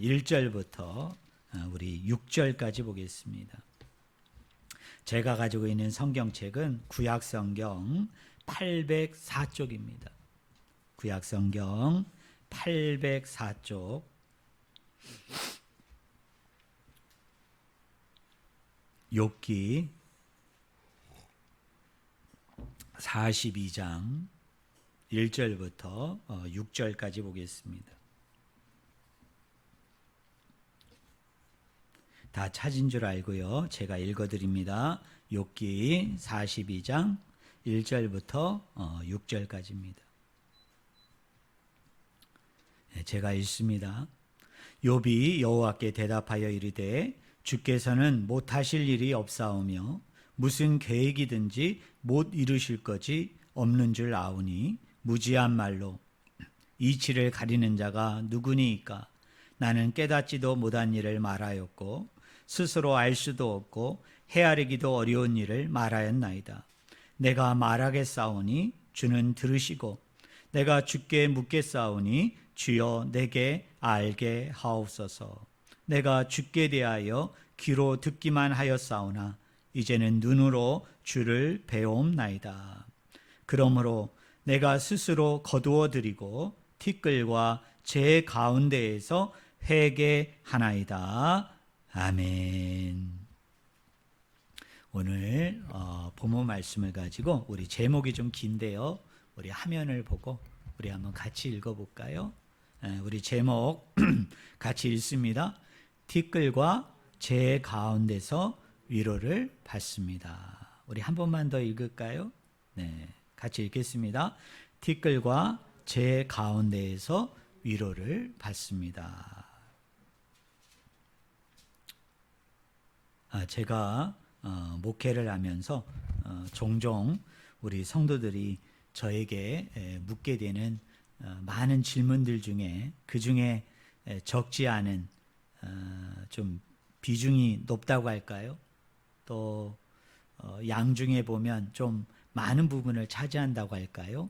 1절부터 우리 6절까지 보겠습니다. 제가 가지고 있는 성경책은 구약성경 804쪽입니다. 구약성경 804쪽 욥기 42장 1절부터 6절까지 보겠습니다. 다 찾은 줄 알고요. 제가 읽어드립니다. 욥기 42장 1절부터 6절까지입니다. 제가 읽습니다. 욥이 여호와께 대답하여 이르되 주께서는 못하실 일이 없사오며 무슨 계획이든지 못 이루실 것이 없는 줄 아오니 무지한 말로 이치를 가리는 자가 누구니이까? 나는 깨닫지도 못한 일을 말하였고 스스로 알 수도 없고 헤아리기도 어려운 일을 말하였나이다. 내가 말하겠사오니 주는 들으시고 내가 주께 묻겠사오니 주여 내게 알게 하옵소서. 내가 주께 대하여 귀로 듣기만 하였사오나 이제는 눈으로 주를 배움나이다. 그러므로 내가 스스로 거두어 드리고 티끌과 제 가운데에서 회개하나이다. 아멘. 오늘 본문 말씀을 가지고 우리 제목이 좀 긴데요. 우리 화면을 보고 우리 한번 같이 읽어볼까요? 우리 제목 같이 읽습니다. 티끌과 제 가운데서 위로를 받습니다. 우리 한 번만 더 읽을까요? 네, 같이 읽겠습니다. 티끌과 제 가운데에서 위로를 받습니다. 제가 목회를 하면서 종종 우리 성도들이 저에게 묻게 되는 많은 질문들 중에 그 중에 적지 않은 좀 비중이 높다고 할까요? 또 양중에 보면 좀 많은 부분을 차지한다고 할까요?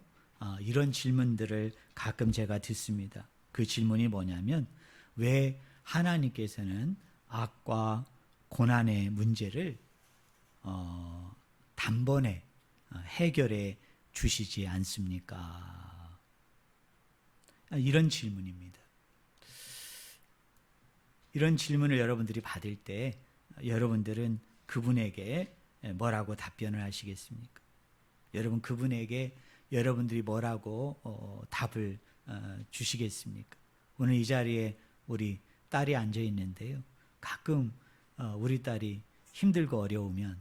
이런 질문들을 가끔 제가 듣습니다. 그 질문이 뭐냐면 왜 하나님께서는 악과 고난의 문제를 단번에 해결해 주시지 않습니까? 이런 질문입니다. 이런 질문을 여러분들이 받을 때 여러분들은 그분에게 뭐라고 답변을 하시겠습니까? 여러분 그분에게 여러분들이 뭐라고 답을 주시겠습니까? 오늘 이 자리에 우리 딸이 앉아 있는데요. 가끔 우리 딸이 힘들고 어려우면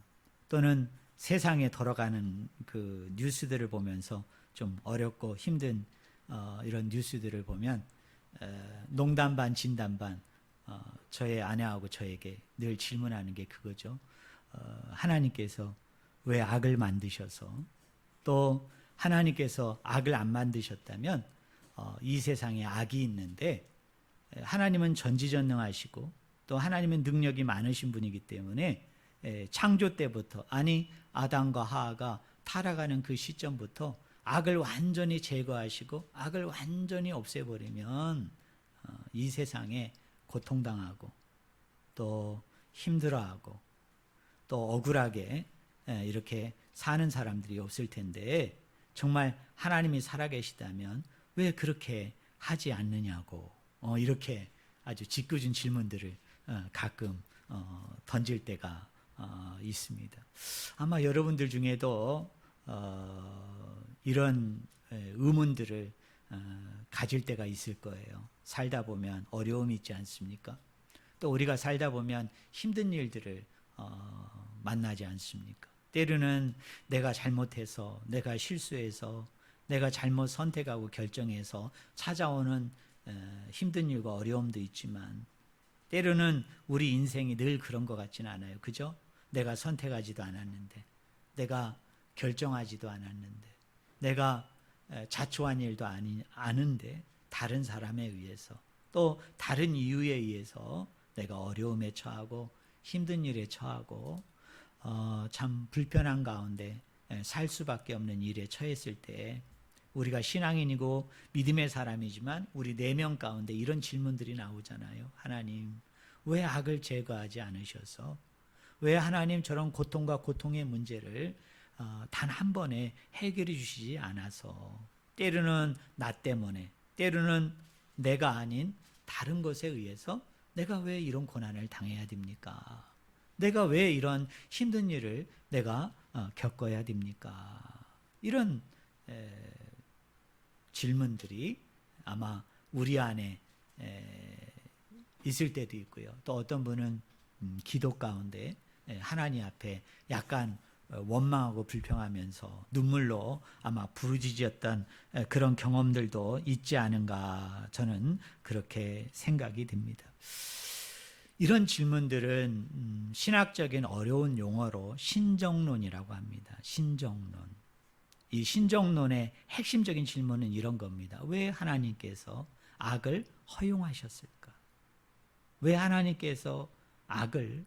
또는 세상에 돌아가는 그 뉴스들을 보면서 좀 어렵고 힘든 이런 뉴스들을 보면 농담 반 진담 반 저의 아내하고 저에게 늘 질문하는 게 그거죠. 하나님께서 왜 악을 만드셔서 또 하나님께서 악을 안 만드셨다면 이 세상에 악이 있는데 하나님은 전지전능하시고 또 하나님은 능력이 많으신 분이기 때문에 창조 때부터 아니 아담과 하와가 타락하는 그 시점부터 악을 완전히 제거하시고 악을 완전히 없애버리면 이 세상에 고통당하고 또 힘들어하고 또 억울하게 이렇게 사는 사람들이 없을 텐데 정말 하나님이 살아계시다면 왜 그렇게 하지 않느냐고 이렇게 아주 짓궂은 질문들을 가끔 던질 때가 있습니다. 아마 여러분들 중에도 이런 의문들을 가질 때가 있을 거예요. 살다 보면 어려움이 있지 않습니까? 또 우리가 살다 보면 힘든 일들을 만나지 않습니까? 때로는 내가 잘못해서, 내가 실수해서, 내가 잘못 선택하고 결정해서 찾아오는 힘든 일과 어려움도 있지만 때로는 우리 인생이 늘 그런 것 같지는 않아요. 그죠? 내가 선택하지도 않았는데, 내가 결정하지도 않았는데, 내가 자초한 일도 아는데 다른 사람에 의해서 또 다른 이유에 의해서 내가 어려움에 처하고 힘든 일에 처하고 참 불편한 가운데 살 수밖에 없는 일에 처했을 때 우리가 신앙인이고 믿음의 사람이지만 우리 4명 가운데 이런 질문들이 나오잖아요. 하나님, 왜 악을 제거하지 않으셔서? 왜 하나님 저런 고통과 고통의 문제를 단 한 번에 해결해 주시지 않아서? 때로는 나 때문에, 때로는 내가 아닌 다른 것에 의해서 내가 왜 이런 고난을 당해야 됩니까? 내가 왜 이런 힘든 일을 내가 겪어야 됩니까? 이런 질문들이 아마 우리 안에 있을 때도 있고요. 또 어떤 분은 기도 가운데 하나님 앞에 약간 원망하고 불평하면서 눈물로 아마 부르짖었던 그런 경험들도 있지 않은가, 저는 그렇게 생각이 됩니다. 이런 질문들은 신학적인 어려운 용어로 신정론이라고 합니다. 신정론. 이 신정론의 핵심적인 질문은 이런 겁니다. 왜 하나님께서 악을 허용하셨을까? 왜 하나님께서 악을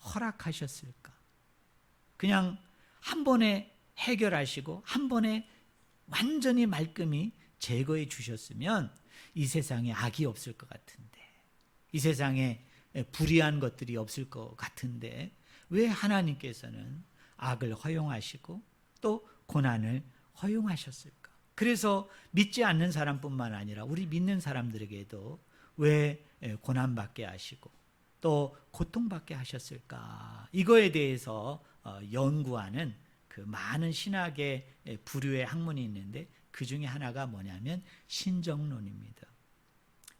허락하셨을까? 그냥 한 번에 해결하시고 한 번에 완전히 말끔히 제거해 주셨으면 이 세상에 악이 없을 것 같은데, 이 세상에 불의한 것들이 없을 것 같은데 왜 하나님께서는 악을 허용하시고 또 고난을 허용하셨을까? 그래서 믿지 않는 사람뿐만 아니라 우리 믿는 사람들에게도 왜 고난받게 하시고 또 고통받게 하셨을까? 이거에 대해서 연구하는 그 많은 신학의 부류의 학문이 있는데 그 중에 하나가 뭐냐면 신정론입니다.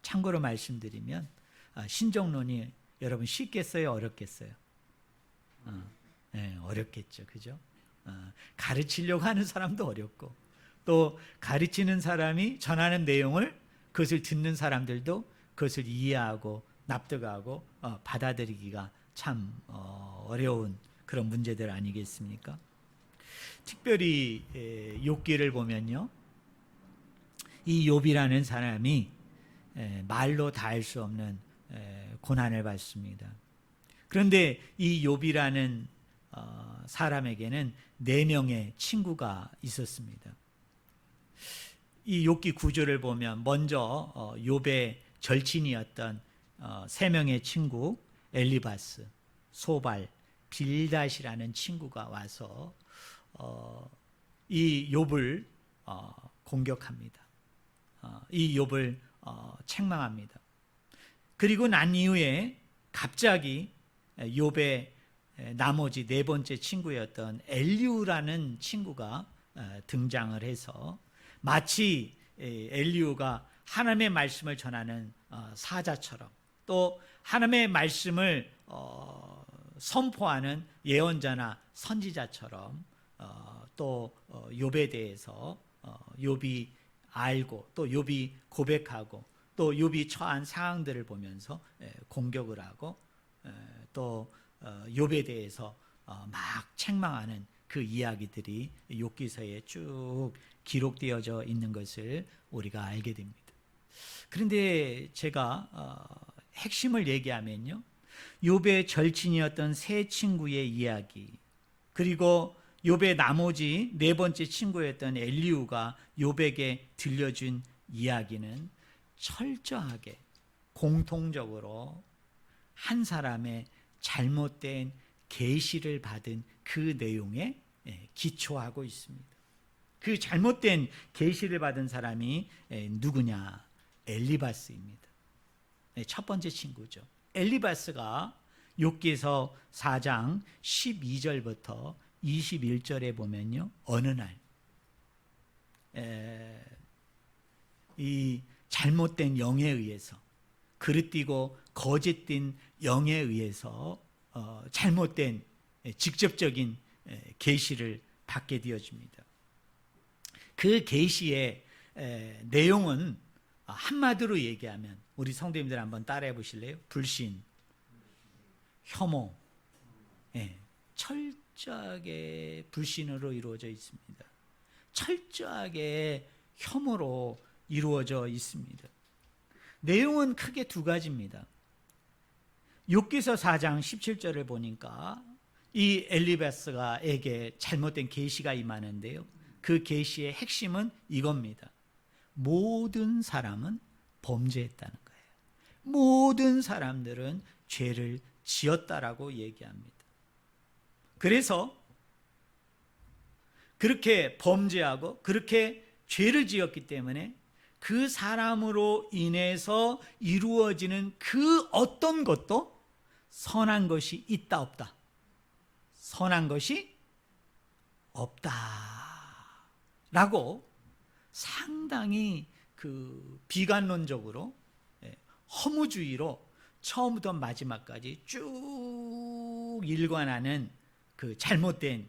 참고로 말씀드리면 신정론이 여러분 쉽겠어요? 어렵겠어요? 네, 어렵겠죠. 그죠? 가르치려고 하는 사람도 어렵고 또 가르치는 사람이 전하는 내용을 그것을 듣는 사람들도 그것을 이해하고 납득하고 받아들이기가 참 어려운 그런 문제들 아니겠습니까? 특별히 욥기를 보면요, 이 욥이라는 사람이 말로 다 할 수 없는 고난을 받습니다. 그런데 이 욥이라는 사람에게는 4명의 친구가 있었습니다. 이 욥기 9절을 보면 먼저 욥의 절친이었던 3명의 친구 엘리바스, 소발, 빌닷이라는 친구가 와서 이 욥을 공격합니다. 이 욥을 책망합니다. 그리고 난 이후에 갑자기 욥의 나머지 4번째 친구였던 엘리후라는 친구가 등장을 해서 마치 엘리후가 하나님의 말씀을 전하는 사자처럼 또 하나님의 말씀을 선포하는 예언자나 선지자처럼 또 욥에 대해서 욥이 알고 또 욥이 고백하고 또 욥이 처한 상황들을 보면서 공격을 하고 또 욥에 대해서 막 책망하는 그 이야기들이 욥기서에 쭉 기록되어져 있는 것을 우리가 알게 됩니다. 그런데 제가 핵심을 얘기하면요, 욥의 절친이었던 3 친구의 이야기, 그리고 욥의 나머지 4번째 친구였던 엘리후가 욥에게 들려준 이야기는 철저하게 공통적으로 한 사람의 잘못된 계시를 받은 그 내용에 기초하고 있습니다. 그 잘못된 계시를 받은 사람이 누구냐? 엘리바스입니다. 첫 번째 친구죠. 엘리바스가 욥기서 4장 12절부터 21절에 보면요, 어느 날 이 잘못된 영에 의해서, 그릇되고 거짓된 영에 의해서 잘못된 직접적인 계시를 받게 되어집니다. 그 계시의 내용은 한마디로 얘기하면, 우리 성도님들 한번 따라해 보실래요? 불신, 혐오, 철저하게 불신으로 이루어져 있습니다. 철저하게 혐오로 이루어져 있습니다. 내용은 크게 2가지입니다. 욥기서 4장 17절을 보니까 이 엘리바스가에게 잘못된 계시가 임하는데요, 그 계시의 핵심은 이겁니다. 모든 사람은 범죄했다는 거예요. 모든 사람들은 죄를 지었다라고 얘기합니다. 그래서 그렇게 범죄하고 그렇게 죄를 지었기 때문에 그 사람으로 인해서 이루어지는 그 어떤 것도 선한 것이 있다 없다. 선한 것이 없다. 라고 상당히 그 비관론적으로, 허무주의로 처음부터 마지막까지 쭉 일관하는 그 잘못된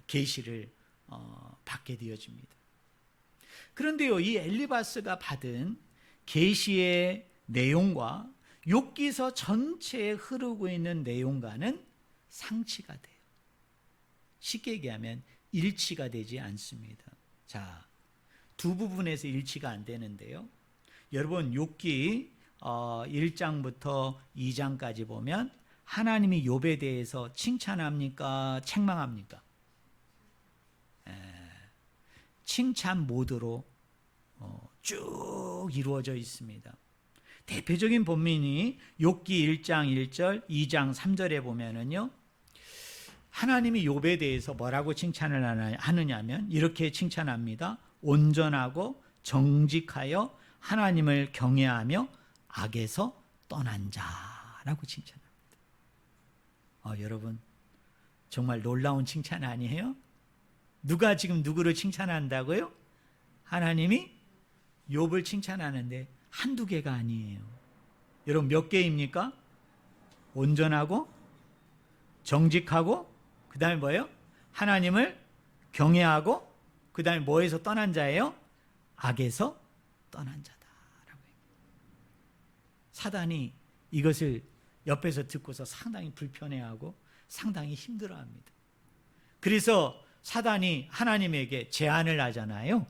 계시를 받게 되어집니다. 그런데요, 이 엘리바스가 받은 계시의 내용과 욥기서 전체에 흐르고 있는 내용과는 상치가 돼요. 쉽게 얘기하면 일치가 되지 않습니다. 자, 두 부분에서 일치가 안 되는데요. 여러분, 욥기 1장부터 2장까지 보면 하나님이 욥에 대해서 칭찬합니까? 책망합니까? 칭찬 모드로 쭉 이루어져 있습니다. 대표적인 본문이 욥기 1장 1절, 2장 3절에 보면은요, 하나님이 욥에 대해서 뭐라고 칭찬을 하느냐면 이렇게 칭찬합니다. 온전하고 정직하여 하나님을 경외하며 악에서 떠난 자라고 칭찬합니다. 여러분, 정말 놀라운 칭찬 아니에요? 누가 지금 누구를 칭찬한다고요? 하나님이 욥을 칭찬하는데 한두 개가 아니에요. 여러분, 몇 개입니까? 온전하고 정직하고 그 다음에 뭐예요? 하나님을 경외하고 그 다음에 뭐에서 떠난 자예요? 악에서 떠난 자다라고 얘기해요. 사단이 이것을 옆에서 듣고서 상당히 불편해하고 상당히 힘들어합니다. 그래서 사단이 하나님에게 제안을 하잖아요.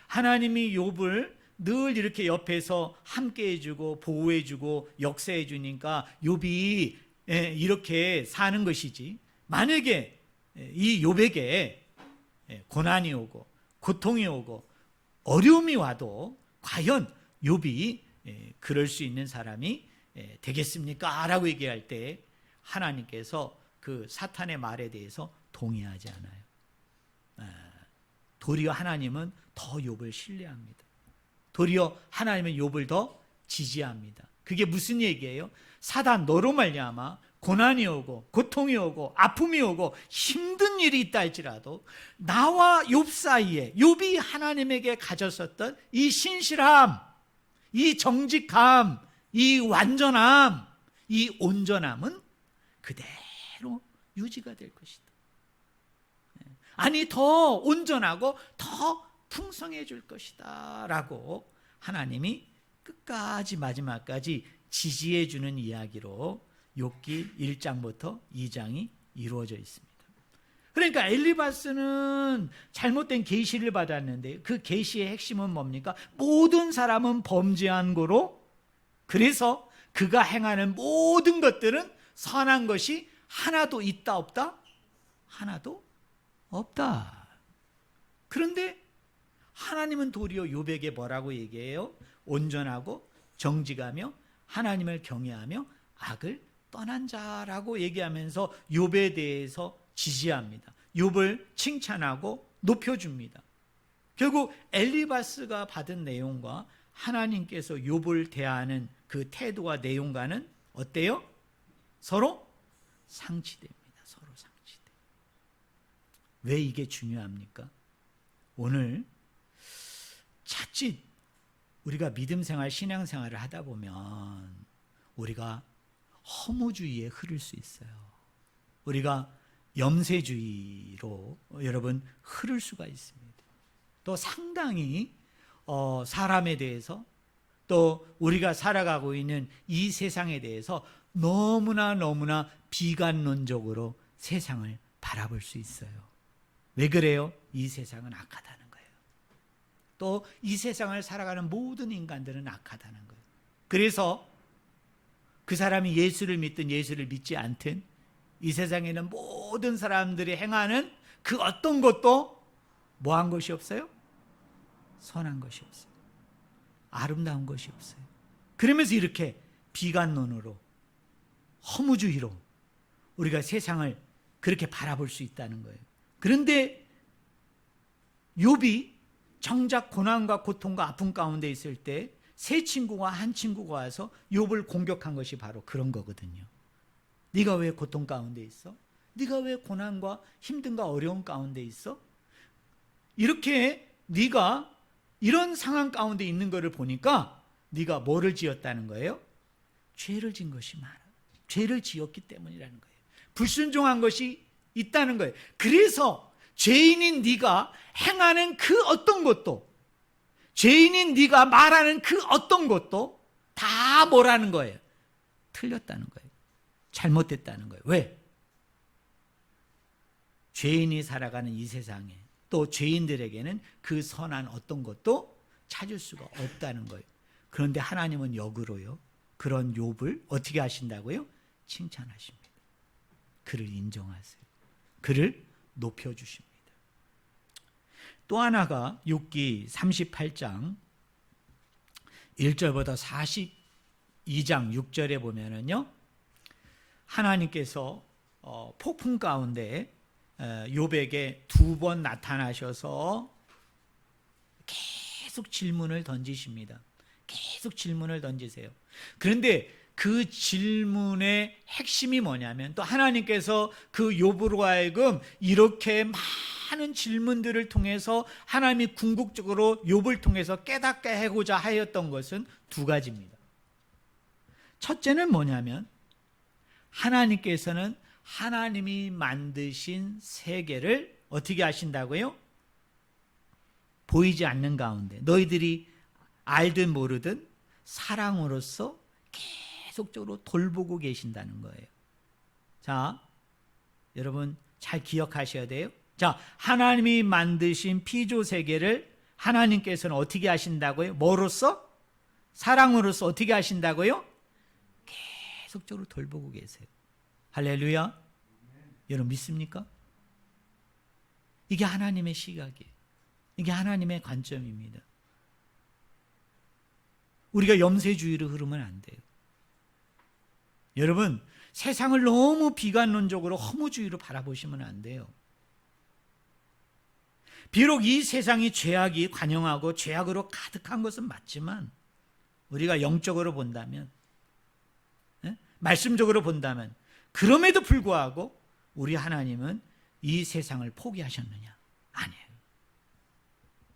하나님이 욥을 늘 이렇게 옆에서 함께 해주고 보호해주고 역사해주니까 욥이 이렇게 사는 것이지, 만약에 이 욥에게 고난이 오고 고통이 오고 어려움이 와도 과연 욥이 그럴 수 있는 사람이 되겠습니까? 라고 얘기할 때 하나님께서 그 사탄의 말에 대해서 동의하지 않아요. 도리어 하나님은 더 욥을 신뢰합니다. 도리어 하나님은 욥을 더 지지합니다. 그게 무슨 얘기예요? 사단 너로 말미암아 고난이 오고 고통이 오고 아픔이 오고 힘든 일이 있다 할지라도 나와 욥 사이에 욥이 하나님에게 가졌었던 이 신실함, 이 정직함, 이 완전함, 이 온전함은 그대로 유지가 될 것이다. 아니, 더 온전하고 더 풍성해질 것이다 라고 하나님이 끝까지 마지막까지 지지해 주는 이야기로 욥기 1장부터 2장이 이루어져 있습니다. 그러니까 엘리바스는 잘못된 계시를 받았는데 그 계시의 핵심은 뭡니까? 모든 사람은 범죄한 거로, 그래서 그가 행하는 모든 것들은 선한 것이 하나도 있다 없다? 하나도 없다. 그런데 하나님은 도리어 욥에게 뭐라고 얘기해요? 온전하고 정직하며 하나님을 경외하며 악을 떠난 자라고 얘기하면서 욥에 대해서 지지합니다. 욥을 칭찬하고 높여줍니다. 결국 엘리바스가 받은 내용과 하나님께서 욥을 대하는 그 태도와 내용과는 어때요? 서로 상치됩니다. 서로 상치돼. 왜 이게 중요합니까? 오늘 자칫 우리가 믿음 생활, 신앙 생활을 하다 보면 우리가 허무주의에 흐를 수 있어요. 우리가 염세주의로 여러분 흐를 수가 있습니다. 또 상당히 사람에 대해서, 또 우리가 살아가고 있는 이 세상에 대해서 너무나 비관론적으로 세상을 바라볼 수 있어요. 왜 그래요? 이 세상은 악하다는 거예요. 또 이 세상을 살아가는 모든 인간들은 악하다는 거예요. 그래서 그 사람이 예수를 믿든 예수를 믿지 않든 이 세상에는 모든 사람들이 행하는 그 어떤 것도 뭐한 것이 없어요? 선한 것이 없어요. 아름다운 것이 없어요. 그러면서 이렇게 비관론으로, 허무주의로 우리가 세상을 그렇게 바라볼 수 있다는 거예요. 그런데 욥이 정작 고난과 고통과 아픔 가운데 있을 때 세 친구와 한 친구가 와서 욥을 공격한 것이 바로 그런 거거든요. 네가 왜 고통 가운데 있어? 네가 왜 고난과 힘든가 어려움 가운데 있어? 이렇게 네가 이런 상황 가운데 있는 것을 보니까 네가 뭐를 지었다는 거예요? 죄를 지은 것이 많아. 죄를 지었기 때문이라는 거예요. 불순종한 것이 있다는 거예요. 그래서 죄인인 네가 행하는 그 어떤 것도, 죄인인 네가 말하는 그 어떤 것도 다 뭐라는 거예요? 틀렸다는 거예요. 잘못됐다는 거예요. 왜? 죄인이 살아가는 이 세상에 또 죄인들에게는 그 선한 어떤 것도 찾을 수가 없다는 거예요. 그런데 하나님은 역으로요, 그런 욥을 어떻게 하신다고요? 칭찬하십니다. 그를 인정하세요. 그를 높여주십니다. 또 하나가 욥기 38장 1절부터 42장 6절에 보면은요, 하나님께서 폭풍 가운데 욥에게 2번 나타나셔서 계속 질문을 던지십니다. 계속 질문을 던지세요. 그런데 그 질문의 핵심이 뭐냐면, 또 하나님께서 그 욥으로 하여금 이렇게 많은 질문들을 통해서 하나님이 궁극적으로 욥을 통해서 깨닫게 하고자 하였던 것은 두 가지입니다. 첫째는 뭐냐면, 하나님께서는 하나님이 만드신 세계를 어떻게 하신다고요? 보이지 않는 가운데 너희들이 알든 모르든 사랑으로서 계속적으로 돌보고 계신다는 거예요. 자, 여러분 잘 기억하셔야 돼요. 자, 하나님이 만드신 피조 세계를 하나님께서는 어떻게 하신다고요? 뭐로써? 사랑으로서 어떻게 하신다고요? 계속적으로 돌보고 계세요. 할렐루야. 여러분 믿습니까? 이게 하나님의 시각이에요. 이게 하나님의 관점입니다. 우리가 염세주의로 흐르면 안 돼요. 여러분, 세상을 너무 비관론적으로 허무주의로 바라보시면 안 돼요. 비록 이 세상이 죄악이 관영하고 죄악으로 가득한 것은 맞지만, 우리가 영적으로 본다면, 말씀적으로 본다면, 그럼에도 불구하고 우리 하나님은 이 세상을 포기하셨느냐? 아니에요.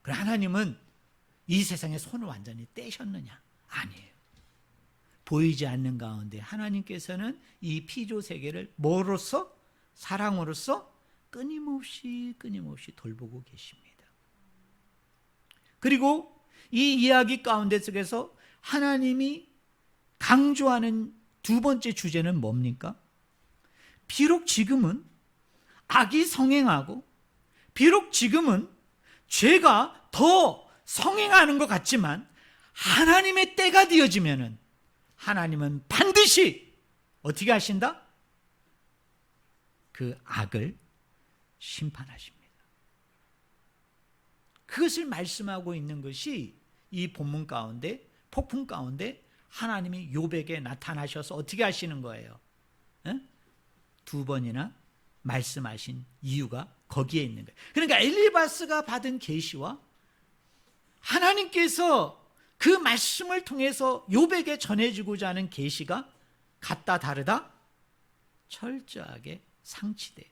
그럼 하나님은 이 세상의 손을 완전히 떼셨느냐? 아니에요. 보이지 않는 가운데 하나님께서는 이 피조 세계를 뭐로써? 사랑으로서 끊임없이 돌보고 계십니다. 그리고 이 이야기 가운데 속에서 하나님이 강조하는 두 번째 주제는 뭡니까? 비록 지금은 악이 성행하고, 비록 지금은 죄가 더 성행하는 것 같지만, 하나님의 때가 되어지면은 하나님은 반드시 어떻게 하신다? 그 악을 심판하십니다. 그것을 말씀하고 있는 것이 이 본문 가운데, 폭풍 가운데 하나님이 욥에게 나타나셔서 어떻게 하시는 거예요? 두 번이나 말씀하신 이유가 거기에 있는 거예요. 그러니까 엘리바스가 받은 계시와 하나님께서 그 말씀을 통해서 욥에게 전해주고자 하는 계시가 같다 다르다? 철저하게 상치돼요.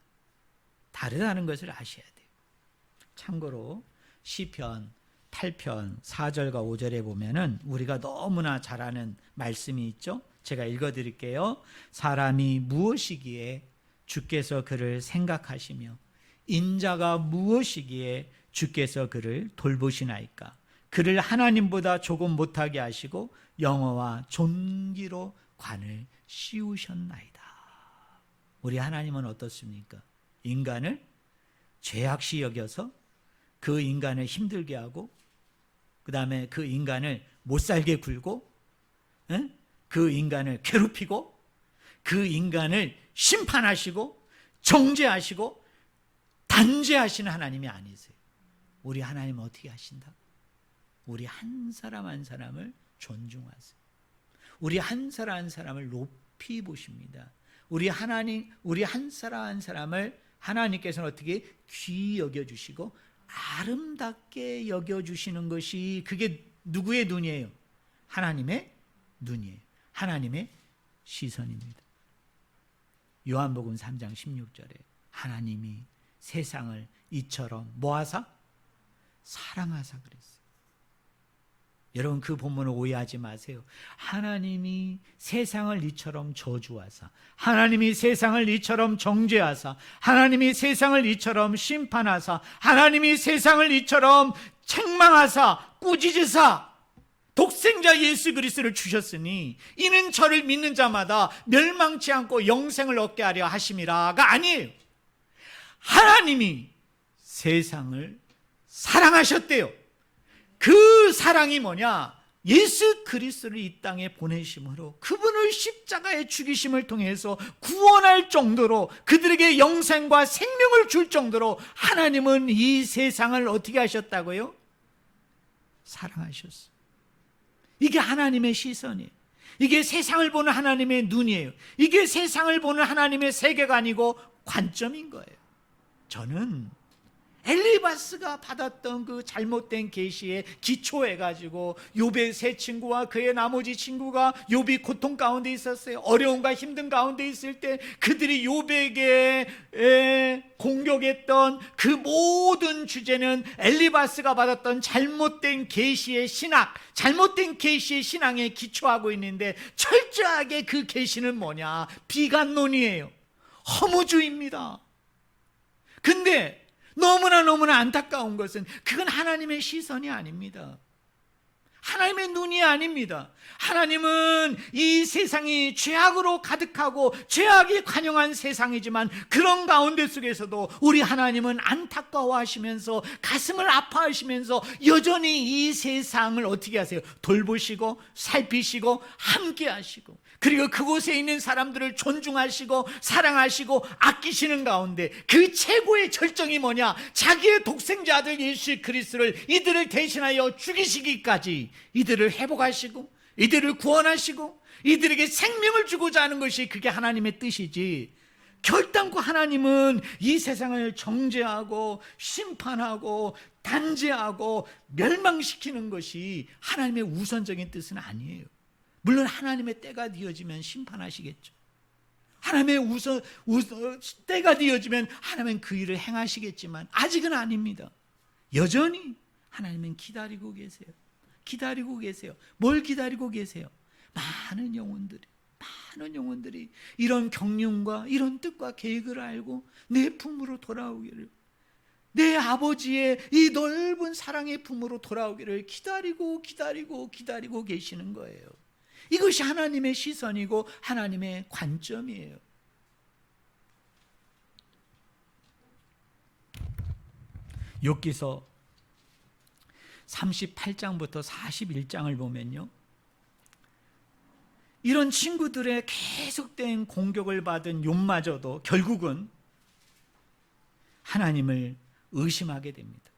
다르다는 것을 아셔야 돼요. 참고로 시편 8편 4절과 5절에 보면은 우리가 너무나 잘 아는 말씀이 있죠. 제가 읽어드릴게요. 사람이 무엇이기에 주께서 그를 생각하시며 인자가 무엇이기에 주께서 그를 돌보시나이까. 그를 하나님보다 조금 못하게 하시고 영어와 존귀로 관을 씌우셨나이다. 우리 하나님은 어떻습니까? 인간을 죄악시 여겨서 그 인간을 힘들게 하고, 그 다음에 그 인간을 못살게 굴고, 그 인간을 괴롭히고, 그 인간을 심판하시고 정죄하시고 단죄하시는 하나님이 아니세요. 우리 하나님 어떻게 하신다? 우리 한 사람 한 사람을 존중하세요. 우리 한 사람 한 사람을 높이 보십니다. 우리 한 사람 한 사람을 하나님께서는 어떻게 귀히 여겨주시고 아름답게 여겨주시는 것이, 그게 누구의 눈이에요? 하나님의 눈이에요. 하나님의 시선입니다. 요한복음 3장 16절에 하나님이 세상을 이처럼 뭐하사? 사랑하사 그랬어요. 여러분, 그 본문을 오해하지 마세요. 하나님이 세상을 이처럼 저주하사, 하나님이 세상을 이처럼 정죄하사, 하나님이 세상을 이처럼 심판하사, 하나님이 세상을 이처럼 책망하사 꾸짖으사 독생자 예수 그리스도를 주셨으니 이는 저를 믿는 자마다 멸망치 않고 영생을 얻게 하려 하심이라가 아니에요. 하나님이 세상을 사랑하셨대요. 그 사랑이 뭐냐? 예수 그리스도를 이 땅에 보내심으로 그분을 십자가에 죽이심을 통해서 구원할 정도로, 그들에게 영생과 생명을 줄 정도로 하나님은 이 세상을 어떻게 하셨다고요? 사랑하셨어요. 이게 하나님의 시선이에요. 이게 세상을 보는 하나님의 눈이에요. 이게 세상을 보는 하나님의 세계관이고 관점인 거예요. 저는 엘리바스가 받았던 그 잘못된 계시에 기초해가지고 욥의 세 친구와 그의 나머지 친구가 욥이 고통 가운데 있었어요. 어려움과 힘든 가운데 있을 때 그들이 욥에게 공격했던 그 모든 주제는 엘리바스가 받았던 잘못된 계시의 신학, 잘못된 계시의 신앙에 기초하고 있는데, 철저하게 그 계시는 뭐냐? 비관론이에요. 허무주의입니다. 근데 너무나 안타까운 것은 그건 하나님의 시선이 아닙니다. 하나님의 눈이 아닙니다. 하나님은 이 세상이 죄악으로 가득하고 죄악이 관영한 세상이지만 그런 가운데 속에서도 우리 하나님은 안타까워하시면서 가슴을 아파하시면서 여전히 이 세상을 어떻게 하세요? 돌보시고 살피시고 함께 하시고, 그리고 그곳에 있는 사람들을 존중하시고 사랑하시고 아끼시는 가운데 그 최고의 절정이 뭐냐? 자기의 독생자 아들 예수 그리스도를 이들을 대신하여 죽이시기까지 이들을 회복하시고 이들을 구원하시고 이들에게 생명을 주고자 하는 것이, 그게 하나님의 뜻이지, 결단코 하나님은 이 세상을 정죄하고 심판하고 단죄하고 멸망시키는 것이 하나님의 우선적인 뜻은 아니에요. 물론 하나님의 때가 되어지면 심판하시겠죠. 하나님의 때가 되어지면 하나님은 그 일을 행하시겠지만 아직은 아닙니다. 여전히 하나님은 기다리고 계세요. 기다리고 계세요. 뭘 기다리고 계세요? 많은 영혼들이 이런 경륜과 이런 뜻과 계획을 알고 내 품으로 돌아오기를, 내 아버지의 이 넓은 사랑의 품으로 돌아오기를 기다리고 계시는 거예요. 이것이 하나님의 시선이고 하나님의 관점이에요. 욥기서 38장부터 41장을 보면요, 이런 친구들의 계속된 공격을 받은 욥마저도 결국은 하나님을 의심하게 됩니다.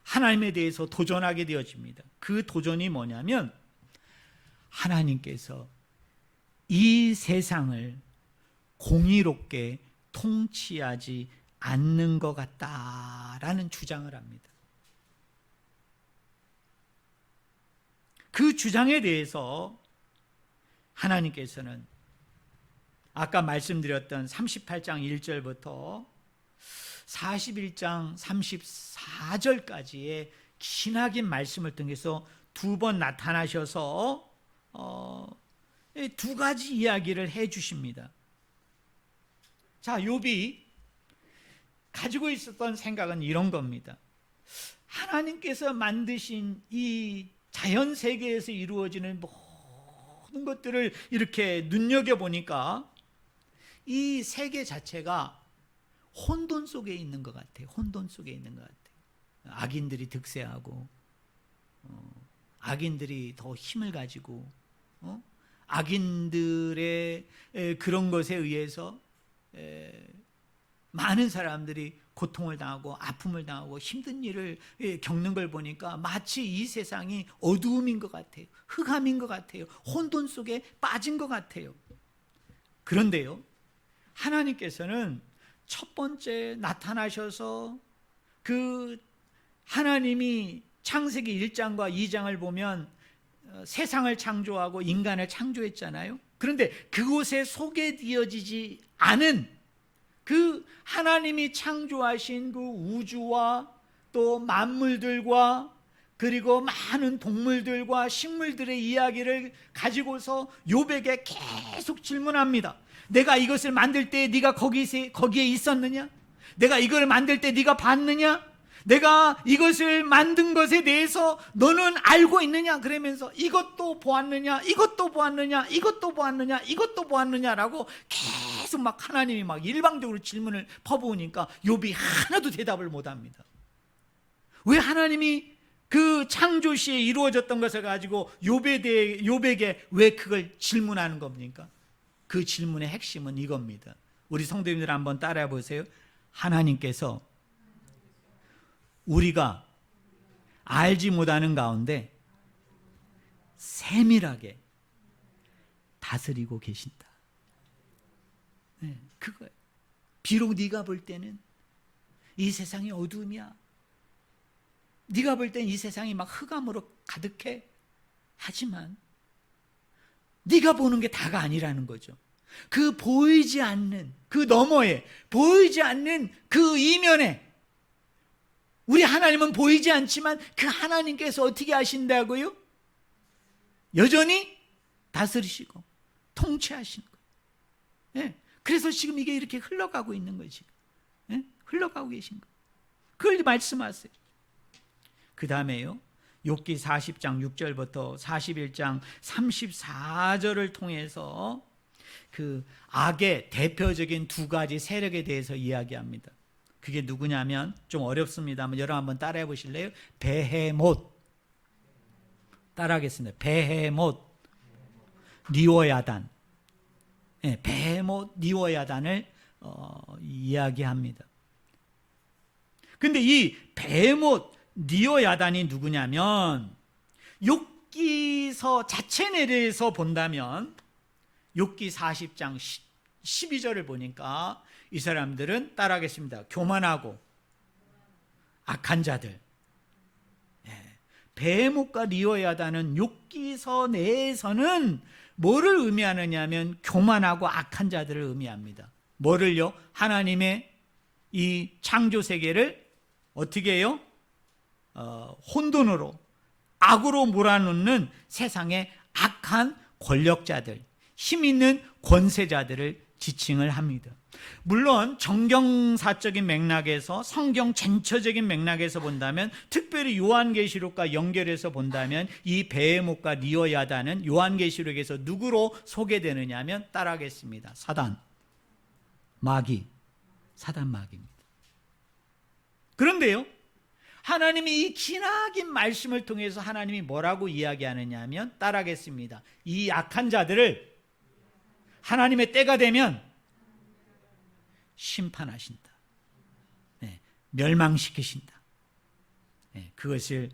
하나님에 대해서 도전하게 되어집니다. 그 도전이 뭐냐면, 하나님께서 이 세상을 공의롭게 통치하지 않는 것 같다라는 주장을 합니다. 그 주장에 대해서 하나님께서는 아까 말씀드렸던 38장 1절부터 41장 34절까지의 기나긴 말씀을 통해서 두 번 나타나셔서 두 가지 이야기를 해 주십니다. 자, 욥이 가지고 있었던 생각은 이런 겁니다. 하나님께서 만드신 이 자연 세계에서 이루어지는 모든 것들을 이렇게 눈여겨보니까 이 세계 자체가 혼돈 속에 있는 것 같아요. 혼돈 속에 있는 것 같아요. 악인들이 득세하고 악인들이 더 힘을 가지고 악인들의 그런 것에 의해서 많은 사람들이 고통을 당하고 아픔을 당하고 힘든 일을 겪는 걸 보니까 마치 이 세상이 어두움인 것 같아요. 흑암인 것 같아요. 혼돈 속에 빠진 것 같아요. 그런데요, 하나님께서는 첫 번째 나타나셔서 그 하나님이 창세기 1장과 2장을 보면 세상을 창조하고 인간을 창조했잖아요. 그런데 그곳에 소개되어지지 않은 그 하나님이 창조하신 그 우주와 또 만물들과 그리고 많은 동물들과 식물들의 이야기를 가지고서 욥에게 계속 질문합니다. 내가 이것을 만들 때 네가 거기에 있었느냐? 내가 이걸 만들 때 네가 봤느냐? 내가 이것을 만든 것에 대해서 너는 알고 있느냐? 그러면서 이것도 보았느냐? 이것도 보았느냐? 이것도 보았느냐? 이것도 보았느냐라고 계속 막 하나님이 막 일방적으로 질문을 퍼부으니까 욥이 하나도 대답을 못합니다. 왜 하나님이 그 창조 시에 이루어졌던 것을 가지고 욥에게 왜 그걸 질문하는 겁니까? 그 질문의 핵심은 이겁니다. 우리 성도님들 한번 따라해 보세요. 하나님께서 우리가 알지 못하는 가운데 세밀하게 다스리고 계신다. 네, 그거예요. 비록 네가 볼 때는 이 세상이 어두움이야. 네가 볼 땐 이 세상이 막 흑암으로 가득해. 하지만 네가 보는 게 다가 아니라는 거죠. 그 보이지 않는 그 너머에, 보이지 않는 그 이면에 우리 하나님은 보이지 않지만 그 하나님께서 어떻게 하신다고요? 여전히 다스리시고 통치하시는 거예요. 네. 그래서 지금 이게 이렇게 흘러가고 있는 거지. 네? 흘러가고 계신 거예요. 그걸 말씀하세요. 그 다음에요, 욥기 40장 6절부터 41장 34절을 통해서 그 악의 대표적인 두 가지 세력에 대해서 이야기합니다. 그게 누구냐면, 좀 어렵습니다만 여러분 한번 따라해 보실래요? 베헤못. 따라하겠습니다. 베헤못, 리워야단. 네, 베헤못, 리워야단을 이야기합니다. 근데 이 베헤못, 리워야단이 누구냐면, 욥기서 자체 내에서 본다면 욥기 40장 12절을 보니까 이 사람들은 따라하겠습니다. 교만하고 악한 자들. 베헤못과 리워야단은 욥기서 내에서는 뭐를 의미하느냐면 교만하고 악한 자들을 의미합니다. 뭐를요? 하나님의 이 창조 세계를 어떻게 해요? 혼돈으로, 악으로 몰아넣는 세상의 악한 권력자들, 힘 있는 권세자들을 지칭을 합니다. 물론 정경사적인 맥락에서, 성경 전체적인 맥락에서 본다면, 특별히 요한계시록과 연결해서 본다면 이 베헤못과 리워야단은 요한계시록에서 누구로 소개되느냐 하면 따라하겠습니다. 사단, 마귀, 사단 마귀입니다. 그런데요, 하나님이 이 기나긴 말씀을 통해서 하나님이 뭐라고 이야기하느냐 하면 따라하겠습니다. 이 악한 자들을 하나님의 때가 되면 심판하신다. 네, 멸망시키신다. 네, 그것을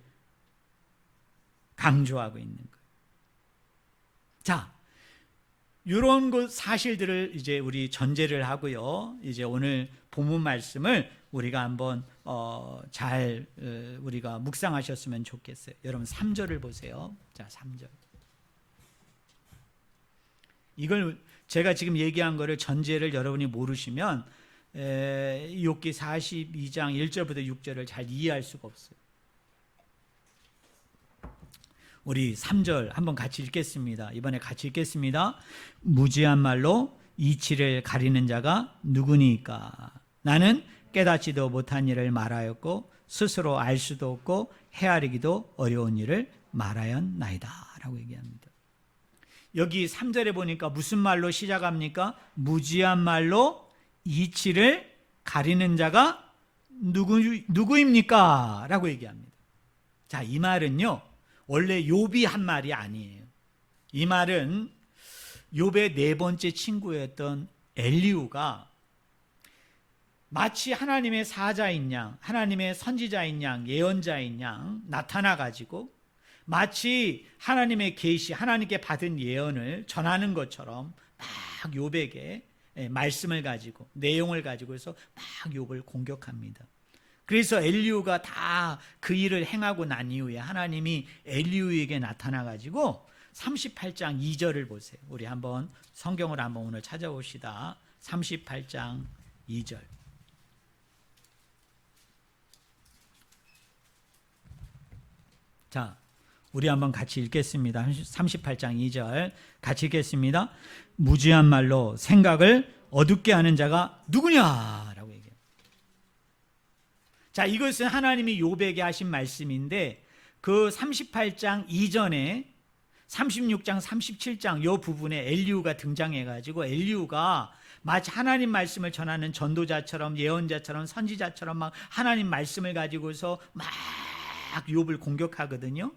강조하고 있는 거예요. 자, 이런 것 사실들을 이제 우리 전제를 하고요. 이제 오늘 본문 말씀을 우리가 한번 잘 우리가 묵상하셨으면 좋겠어요. 여러분 3절을 보세요. 자, 3절. 이걸 제가 지금 얘기한 거를 전제를 여러분이 모르시면 욥기 42장 1절부터 6절을 잘 이해할 수가 없어요. 우리 3절 한번 같이 읽겠습니다. 이번에 같이 읽겠습니다. 무지한 말로 이치를 가리는 자가 누구니까? 나는 깨닫지도 못한 일을 말하였고 스스로 알 수도 없고 헤아리기도 어려운 일을 말하였나이다 라고 얘기합니다. 여기 3절에 보니까 무슨 말로 시작합니까? 무지한 말로 이치를 가리는 자가 누구입니까? 라고 얘기합니다. 자, 이 말은요, 원래 욥이 한 말이 아니에요. 이 말은 욥의 네 번째 친구였던 엘리후가 마치 하나님의 사자인 양, 하나님의 선지자인 양, 예언자인 양 나타나 가지고 마치 하나님의 계시, 하나님께 받은 예언을 전하는 것처럼 막 욥에게 말씀을 가지고 내용을 가지고 해서 막 욥을 공격합니다. 그래서 엘리후가 다 그 일을 행하고 난 이후에 하나님이 엘리후에게 나타나 가지고 38장 2절을 보세요. 우리 한번 성경을 한번 오늘 찾아봅시다. 38장 2절. 자, 우리 한번 같이 읽겠습니다. 38장 2절 같이 읽겠습니다. 무지한 말로 생각을 어둡게 하는 자가 누구냐라고 얘기해요. 자, 이것은 하나님이 욥에게 하신 말씀인데 그 38장 이전에 36장, 37장 이 부분에 엘리후가 등장해가지고 엘리후가 마치 하나님 말씀을 전하는 전도자처럼 예언자처럼 선지자처럼 막 하나님 말씀을 가지고서 막 욥을 공격하거든요.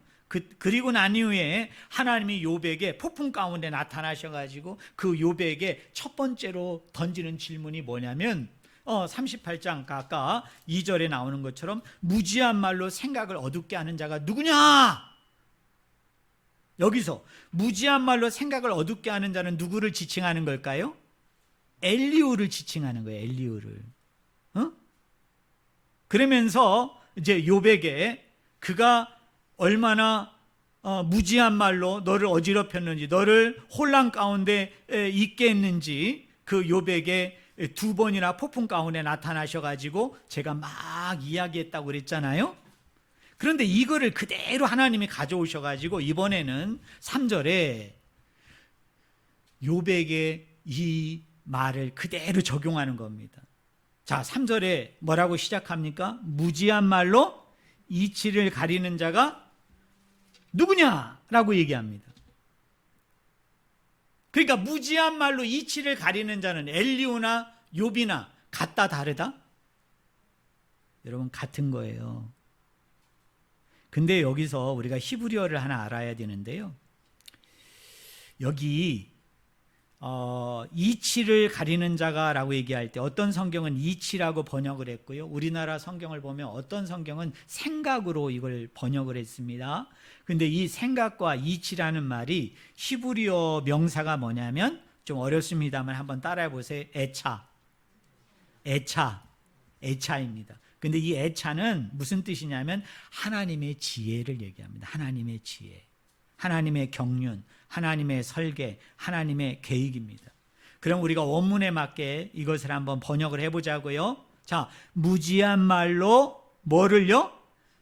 그리고 난 이후에 하나님이 욥에게 폭풍 가운데 나타나셔가지고 그 욥에게 첫 번째로 던지는 질문이 뭐냐면 38장 아까 2절에 나오는 것처럼 무지한 말로 생각을 어둡게 하는 자가 누구냐? 여기서 무지한 말로 생각을 어둡게 하는 자는 누구를 지칭하는 걸까요? 엘리후를 지칭하는 거예요. 엘리후를. 그러면서 이제 욥에게 그가 얼마나 무지한 말로 너를 어지럽혔는지, 너를 혼란 가운데 있게 했는지 그 욥에게 두 번이나 폭풍 가운데 나타나셔가지고 제가 막 이야기했다고 그랬잖아요. 그런데 이거를 그대로 하나님이 가져오셔가지고 이번에는 3절에 욥에게 이 말을 그대로 적용하는 겁니다. 자, 3절에 뭐라고 시작합니까? 무지한 말로 이치를 가리는 자가 누구냐라고 얘기합니다. 그러니까 무지한 말로 이치를 가리는 자는 엘리후나 욥이나 같다 다르다? 여러분 같은 거예요. 근데 여기서 우리가 히브리어를 하나 알아야 되는데요. 여기 이치를 가리는 자가라고 얘기할 때 어떤 성경은 이치라고 번역을 했고요. 우리나라 성경을 보면 어떤 성경은 생각으로 이걸 번역을 했습니다. 근데 이 생각과 이치라는 말이 히브리어 명사가 뭐냐면 좀 어렵습니다만 한번 따라해 보세요. 애차입니다. 근데 이 애차는 무슨 뜻이냐면 하나님의 지혜를 얘기합니다. 하나님의 지혜, 하나님의 경륜, 하나님의 설계, 하나님의 계획입니다. 그럼 우리가 원문에 맞게 이것을 한번 번역을 해보자고요. 자, 무지한 말로 뭐를요?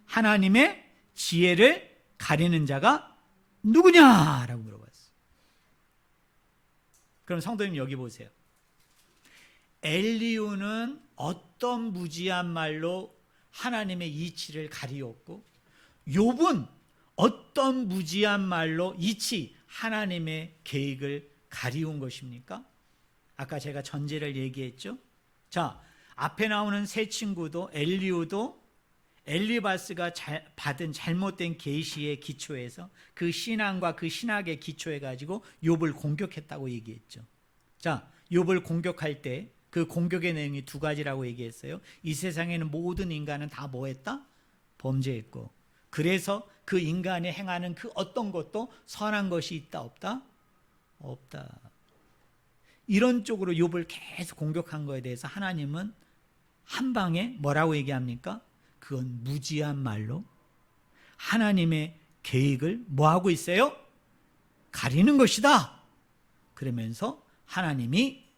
하나님의 지혜를 가리는 자가 누구냐라고 물어봤어요. 그럼 성도님 여기 보세요. 엘리후는 어떤 무지한 말로 하나님의 이치를 가리었고 욥은 어떤 무지한 말로 이치 하나님의 계획을 가리운 것입니까? 아까 제가 전제를 얘기했죠. 자, 앞에 나오는 세 친구도 엘리후도 엘리바스가 받은 잘못된 계시의 기초에서 그 신앙과 그 신학의 기초해 가지고 욥을 공격했다고 얘기했죠. 자, 욥을 공격할 때 그 공격의 내용이 두 가지라고 얘기했어요. 이 세상에는 모든 인간은 다 뭐 했다? 범죄했고 그래서 그 인간이 행하는 그 어떤 것도 선한 것이 있다 없다? 없다. 이런 쪽으로 욥을 계속 공격한 거에 대해서 하나님은 한 방에 뭐라고 얘기합니까? 그건 무지한 말로 하나님의 계획을 뭐하고 있어요? 가리는 것이다. 그러면서 하나님이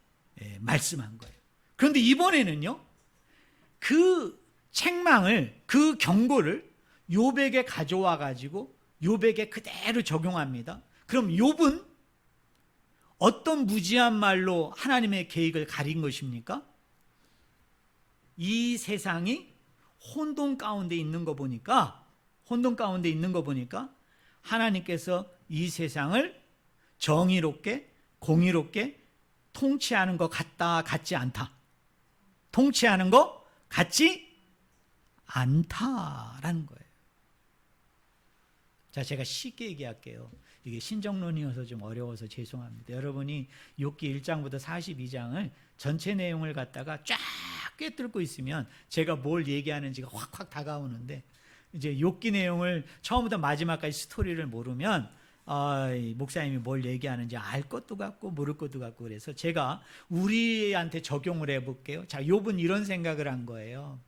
말씀한 거예요. 그런데 이번에는요, 그 책망을, 그 경고를 욥에게 가져와 가지고 욥에게 그대로 적용합니다. 그럼 욥은 어떤 무지한 말로 하나님의 계획을 가린 것입니까? 이 세상이 혼돈 가운데 있는 거 보니까 하나님께서 이 세상을 정의롭게 공의롭게 통치하는 것 같다, 같지 않다. 통치하는 것 같지 않다라는 거예요. 자, 제가 쉽게 얘기할게요. 이게 신정론이어서 좀 어려워서 죄송합니다. 여러분이 욥기 1장부터 42장을 전체 내용을 갖다가 쫙 꿰뚫고 있으면 제가 뭘 얘기하는지가 확확 다가오는데, 이제 욥기 내용을 처음부터 마지막까지 스토리를 모르면 목사님이 뭘 얘기하는지 알 것도 같고 모를 것도 같고, 그래서 제가 우리한테 적용을 해볼게요. 자, 욥은 이런 생각을 한 거예요.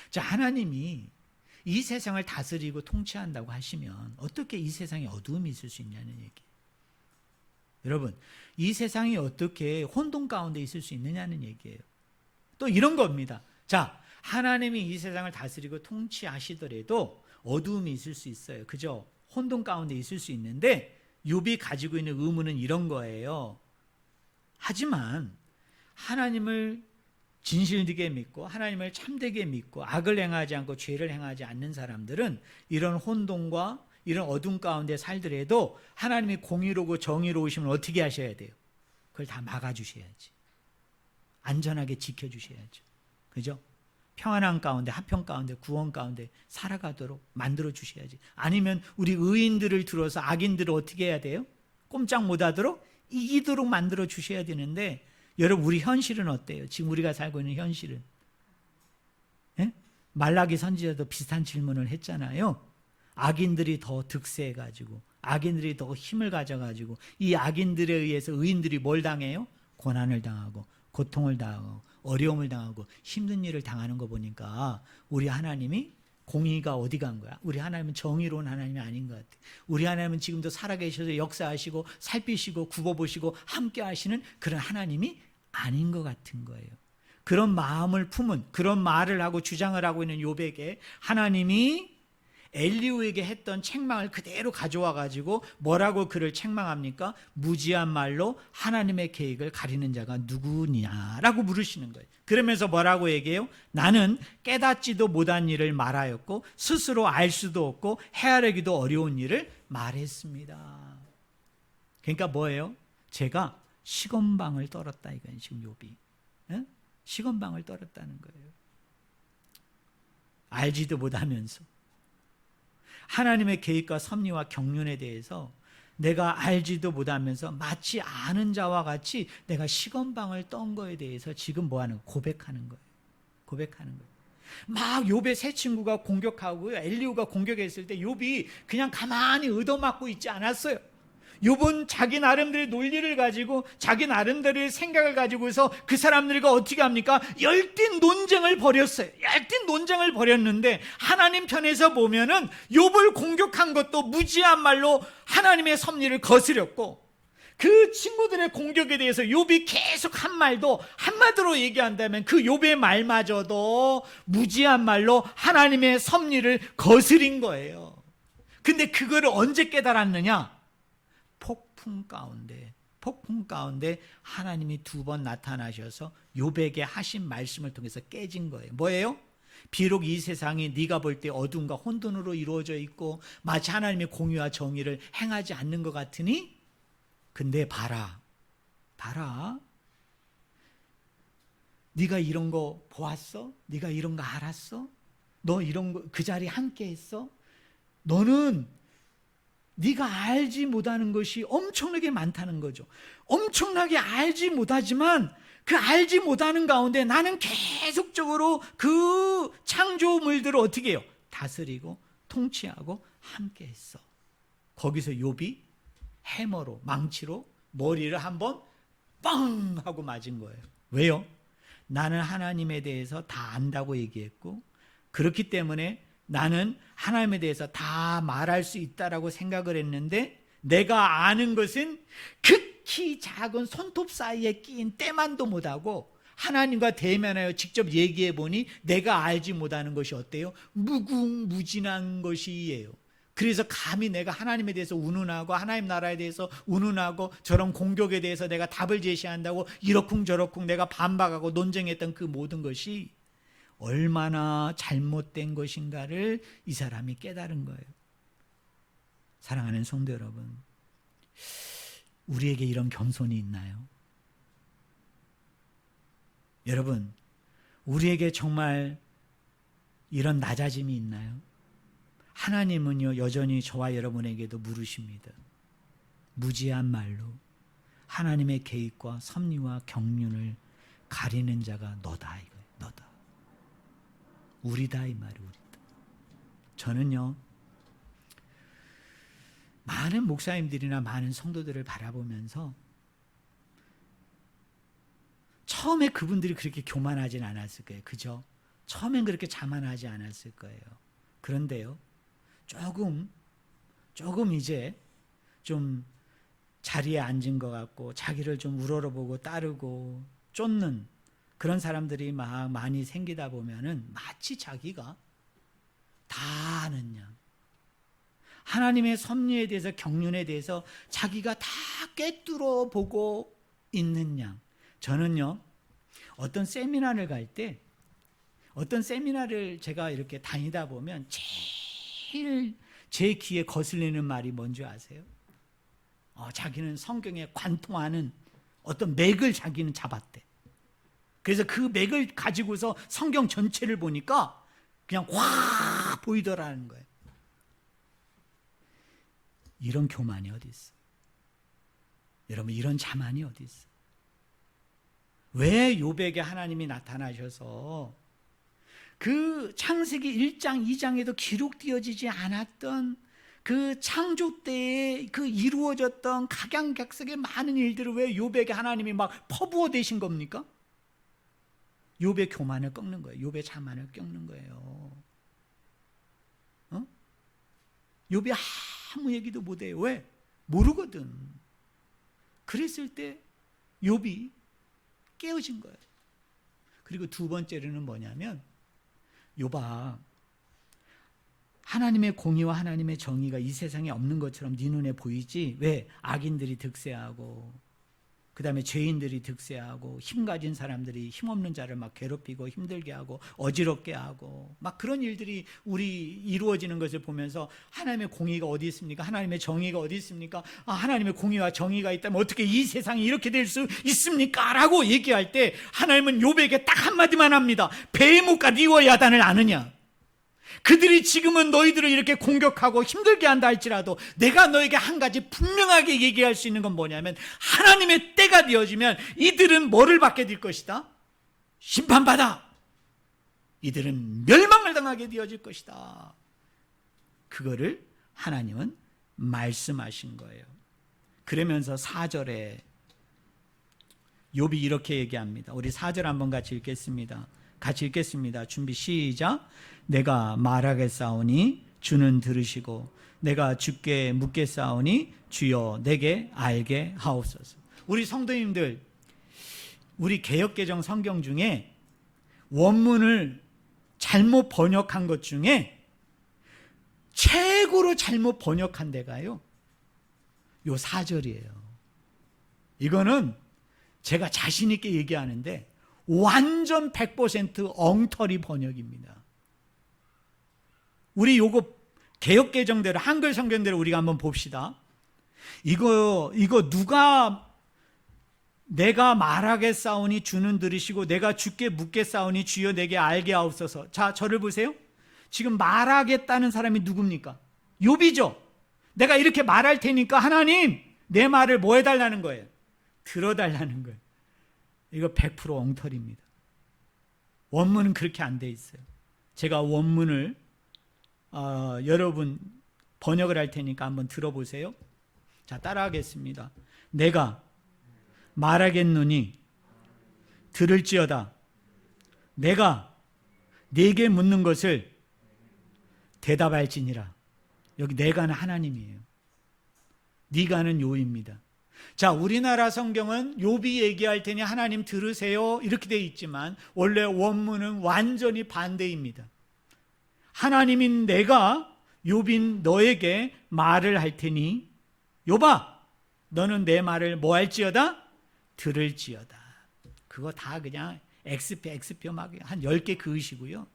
자, 하나님이 이 세상을 다스리고 통치한다고 하시면 어떻게 이 세상에 어두움이 있을 수 있냐는 얘기예요. 여러분, 이 세상이 어떻게 혼돈 가운데 있을 수 있느냐는 얘기예요. 또 이런 겁니다. 자, 하나님이 이 세상을 다스리고 통치하시더라도 어두움이 있을 수 있어요. 그죠? 혼돈 가운데 있을 수 있는데, 욥이 가지고 있는 의문은 이런 거예요. 하지만 하나님을 진실되게 믿고 하나님을 참되게 믿고 악을 행하지 않고 죄를 행하지 않는 사람들은 이런 혼돈과 이런 어둠 가운데 살더라도 하나님이 공의로고 정의로우시면 어떻게 하셔야 돼요? 그걸 다 막아주셔야지. 안전하게 지켜주셔야죠. 그죠? 평안한 가운데, 화평 가운데, 구원 가운데 살아가도록 만들어 주셔야지. 아니면 우리 의인들을 들어서 악인들을 어떻게 해야 돼요? 꼼짝 못하도록 이기도록 만들어 주셔야 되는데, 여러분, 우리 현실은 어때요? 지금 우리가 살고 있는 현실은, 예? 말라기 선지자도 비슷한 질문을 했잖아요. 악인들이 더 득세해가지고, 악인들이 더 힘을 가져가지고, 이 악인들에 의해서 의인들이 뭘 당해요? 고난을 당하고, 고통을 당하고, 어려움을 당하고, 힘든 일을 당하는 거 보니까 우리 하나님이 공의가 어디 간 거야? 우리 하나님은 정의로운 하나님이 아닌 것 같아. 우리 하나님은 지금도 살아계셔서 역사하시고 살피시고 굽어보시고 함께 하시는 그런 하나님이 아닌 것 같은 거예요. 그런 마음을 품은, 그런 말을 하고 주장을 하고 있는 욥에게 하나님이 엘리후에게 했던 책망을 그대로 가져와 가지고 뭐라고 그를 책망합니까? 무지한 말로 하나님의 계획을 가리는 자가 누구냐라고 물으시는 거예요. 그러면서 뭐라고 얘기해요? 나는 깨닫지도 못한 일을 말하였고 스스로 알 수도 없고 헤아리기도 어려운 일을 말했습니다. 그러니까 뭐예요? 제가 시건방을 떨었다 이거예요. 지금 욥이. 예? 시건방을 떨었다는 거예요. 알지도 못하면서 하나님의 계획과 섭리와 경륜에 대해서 내가 알지도 못하면서 마치 아는 자와 같이 내가 시건방을 떤 거에 대해서 지금 뭐하는 거예요? 고백하는 거예요. 고백하는 거예요. 막 욥의 세 친구가 공격하고요, 엘리후가 공격했을 때 욥이 그냥 가만히 얻어맞고 있지 않았어요. 욥은 자기 나름대로의 논리를 가지고 자기 나름대로의 생각을 가지고서 그 사람들과 어떻게 합니까? 열띤 논쟁을 벌였어요. 열띤 논쟁을 벌였는데 하나님 편에서 보면은 욥을 공격한 것도 무지한 말로 하나님의 섭리를 거스렸고, 그 친구들의 공격에 대해서 욥이 계속 한 말도 한마디로 얘기한다면 그 욥의 말마저도 무지한 말로 하나님의 섭리를 거스린 거예요. 근데 그거를 언제 깨달았느냐? 폭풍 가운데 하나님이 두 번 나타나셔서 욥에게 하신 말씀을 통해서 깨진 거예요. 뭐예요? 비록 이 세상이 네가 볼 때 어둠과 혼돈으로 이루어져 있고 마치 하나님의 공의와 정의를 행하지 않는 것 같으니, 근데 봐라 네가 이런 거 보았어? 네가 이런 거 알았어? 너 이런 거 그 자리에 함께 했어? 너는 네가 알지 못하는 것이 엄청나게 많다는 거죠. 엄청나게 알지 못하지만 그 알지 못하는 가운데 나는 계속적으로 그 창조물들을 어떻게 해요? 다스리고 통치하고 함께 했어. 거기서 욥이 해머로, 망치로 머리를 한번 빵 하고 맞은 거예요. 왜요? 나는 하나님에 대해서 다 안다고 얘기했고, 그렇기 때문에 나는 하나님에 대해서 다 말할 수 있다라고 생각을 했는데, 내가 아는 것은 극히 작은 손톱 사이에 끼인 때만도 못하고 하나님과 대면하여 직접 얘기해 보니 내가 알지 못하는 것이 어때요? 무궁무진한 것이에요. 그래서 감히 내가 하나님에 대해서 운운하고 하나님 나라에 대해서 운운하고 저런 공격에 대해서 내가 답을 제시한다고 이러쿵저러쿵 내가 반박하고 논쟁했던 그 모든 것이 얼마나 잘못된 것인가를 이 사람이 깨달은 거예요. 사랑하는 성도 여러분, 우리에게 이런 겸손이 있나요? 여러분, 우리에게 정말 이런 낮아짐이 있나요? 하나님은요, 여전히 저와 여러분에게도 물으십니다. 무지한 말로 하나님의 계획과 섭리와 경륜을 가리는 자가 너다 이거예요. 너다. 우리다 이 말이 우리다. 저는요, 많은 목사님들이나 많은 성도들을 바라보면서 처음에 그분들이 그렇게 교만하진 않았을 거예요. 그죠? 처음엔 그렇게 자만하지 않았을 거예요. 그런데요, 조금 이제 좀 자리에 앉은 것 같고 자기를 좀 우러러보고 따르고 쫓는 그런 사람들이 막 많이 생기다 보면은 마치 자기가 다 아는 양, 하나님의 섭리에 대해서, 경륜에 대해서 자기가 다 꿰뚫어 보고 있는 양. 저는요, 어떤 세미나를 갈 때, 어떤 세미나를 제가 이렇게 다니다 보면 제일 제 귀에 거슬리는 말이 뭔지 아세요? 자기는 성경에 관통하는 어떤 맥을 자기는 잡았대. 그래서 그 맥을 가지고서 성경 전체를 보니까 그냥 확 보이더라는 거예요. 이런 교만이 어디 있어? 여러분, 이런 자만이 어디 있어? 왜 욥에게 하나님이 나타나셔서 그 창세기 1장, 2장에도 기록되어지지 않았던 그 창조 때에 그 이루어졌던 각양각색의 많은 일들을 왜 욥에게 하나님이 막 퍼부어 대신 겁니까? 욥의 교만을 꺾는 거예요. 욥의 자만을 꺾는 거예요. 욥이 아무 얘기도 못해요. 왜? 모르거든. 그랬을 때 욥이 깨어진 거예요. 그리고 두 번째로는 뭐냐면, 욥아, 하나님의 공의와 하나님의 정의가 이 세상에 없는 것처럼 네 눈에 보이지? 왜? 악인들이 득세하고, 그 다음에 죄인들이 득세하고, 힘 가진 사람들이 힘없는 자를 막 괴롭히고 힘들게 하고 어지럽게 하고 막 그런 일들이 우리 이루어지는 것을 보면서 하나님의 공의가 어디 있습니까? 하나님의 정의가 어디 있습니까? 하나님의 공의와 정의가 있다면 어떻게 이 세상이 이렇게 될 수 있습니까? 라고 얘기할 때 하나님은 욥에게 딱 한마디만 합니다. 베무과 니와 야단을 아느냐? 그들이 지금은 너희들을 이렇게 공격하고 힘들게 한다 할지라도 내가 너에게 한 가지 분명하게 얘기할 수 있는 건 뭐냐면, 하나님의 때가 되어지면 이들은 뭐를 받게 될 것이다? 심판받아. 이들은 멸망을 당하게 되어질 것이다. 그거를 하나님은 말씀하신 거예요. 그러면서 4절에 욥이 이렇게 얘기합니다. 우리 4절 한번 같이 읽겠습니다. 같이 읽겠습니다. 준비 시작. 내가 말하겠사오니 주는 들으시고 내가 주께 묻겠사오니 주여 내게 알게 하옵소서. 우리 성도님들, 우리 개역개정 성경 중에 원문을 잘못 번역한 것 중에 최고로 잘못 번역한 데가요, 요 4절이에요. 이거는 제가 자신 있게 얘기하는데 완전 100% 엉터리 번역입니다. 우리 요거 개역개정대로, 한글 성경대로 우리가 한번 봅시다. 이거 누가 내가 말하겠사오니 주는 들으시고 내가 주께 묻겠사오니 주여 내게 알게 하옵소서. 자, 저를 보세요. 지금 말하겠다는 사람이 누굽니까? 욥이죠. 내가 이렇게 말할 테니까 하나님 내 말을 뭐 해달라는 거예요? 들어달라는 거예요. 이거 100% 엉터리입니다. 원문은 그렇게 안 돼 있어요. 제가 원문을 여러분 번역을 할 테니까 한번 들어보세요. 자, 따라하겠습니다. 내가 말하겠노니 들을지어다. 내가 네게 묻는 것을 대답할지니라. 여기 내가는 하나님이에요. 네가는 욥입니다. 자, 우리나라 성경은 욥이 얘기할 테니 하나님 들으세요 이렇게 되어 있지만 원래 원문은 완전히 반대입니다. 하나님인 내가 욥인 너에게 말을 할 테니 욥아 너는 내 말을 뭐 할지어다? 들을지어다. 그거 다 그냥 XP 막 한 10개 그으시고요.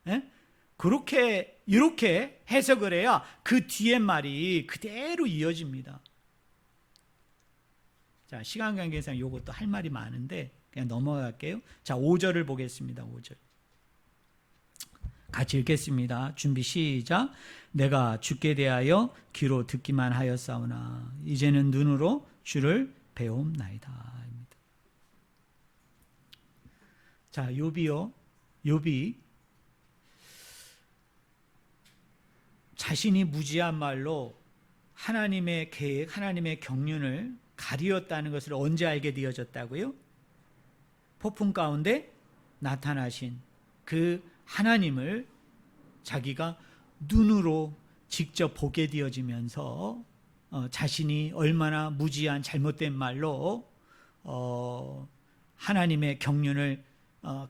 예? 그렇게 이렇게 해석을 해야 그 뒤에 말이 그대로 이어집니다. 자, 시간 관계상 이것도 할 말이 많은데 그냥 넘어갈게요. 자, 5절을 보겠습니다. 5절. 같이 읽겠습니다. 준비 시작. 내가 주께 대하여 귀로 듣기만 하였사오나 이제는 눈으로 주를 배움나이다. 자, 욥이요 욥이 자신이 무지한 말로 하나님의 계획, 하나님의 경륜을 가리었다는 것을 언제 알게 되어졌다고요? 폭풍 가운데 나타나신 그 하나님을 자기가 눈으로 직접 보게 되어지면서 자신이 얼마나 무지한 잘못된 말로 하나님의 경륜을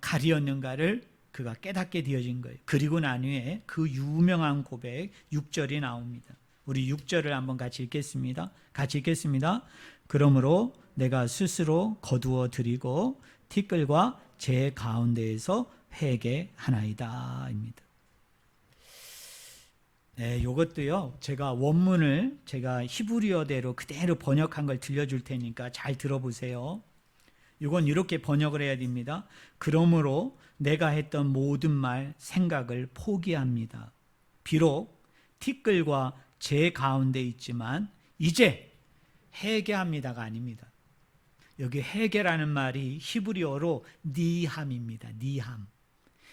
가리었는가를 그가 깨닫게 되어진 거예요. 그리고 난 후에 그 유명한 고백 6절이 나옵니다. 우리 6절을 한번 같이 읽겠습니다. 같이 읽겠습니다. 그러므로 내가 스스로 거두어 드리고 티끌과 제 가운데에서 회개하나이다 입니다. 네, 이것도요. 제가 원문을 제가 히브리어대로 그대로 번역한 걸 들려줄 테니까 잘 들어보세요. 이건 이렇게 번역을 해야 됩니다. 그러므로 내가 했던 모든 말, 생각을 포기합니다. 비록 티끌과 제 가운데 있지만 이제 회개합니다가 아닙니다. 여기 회개라는 말이 히브리어로 니함입니다. 니함.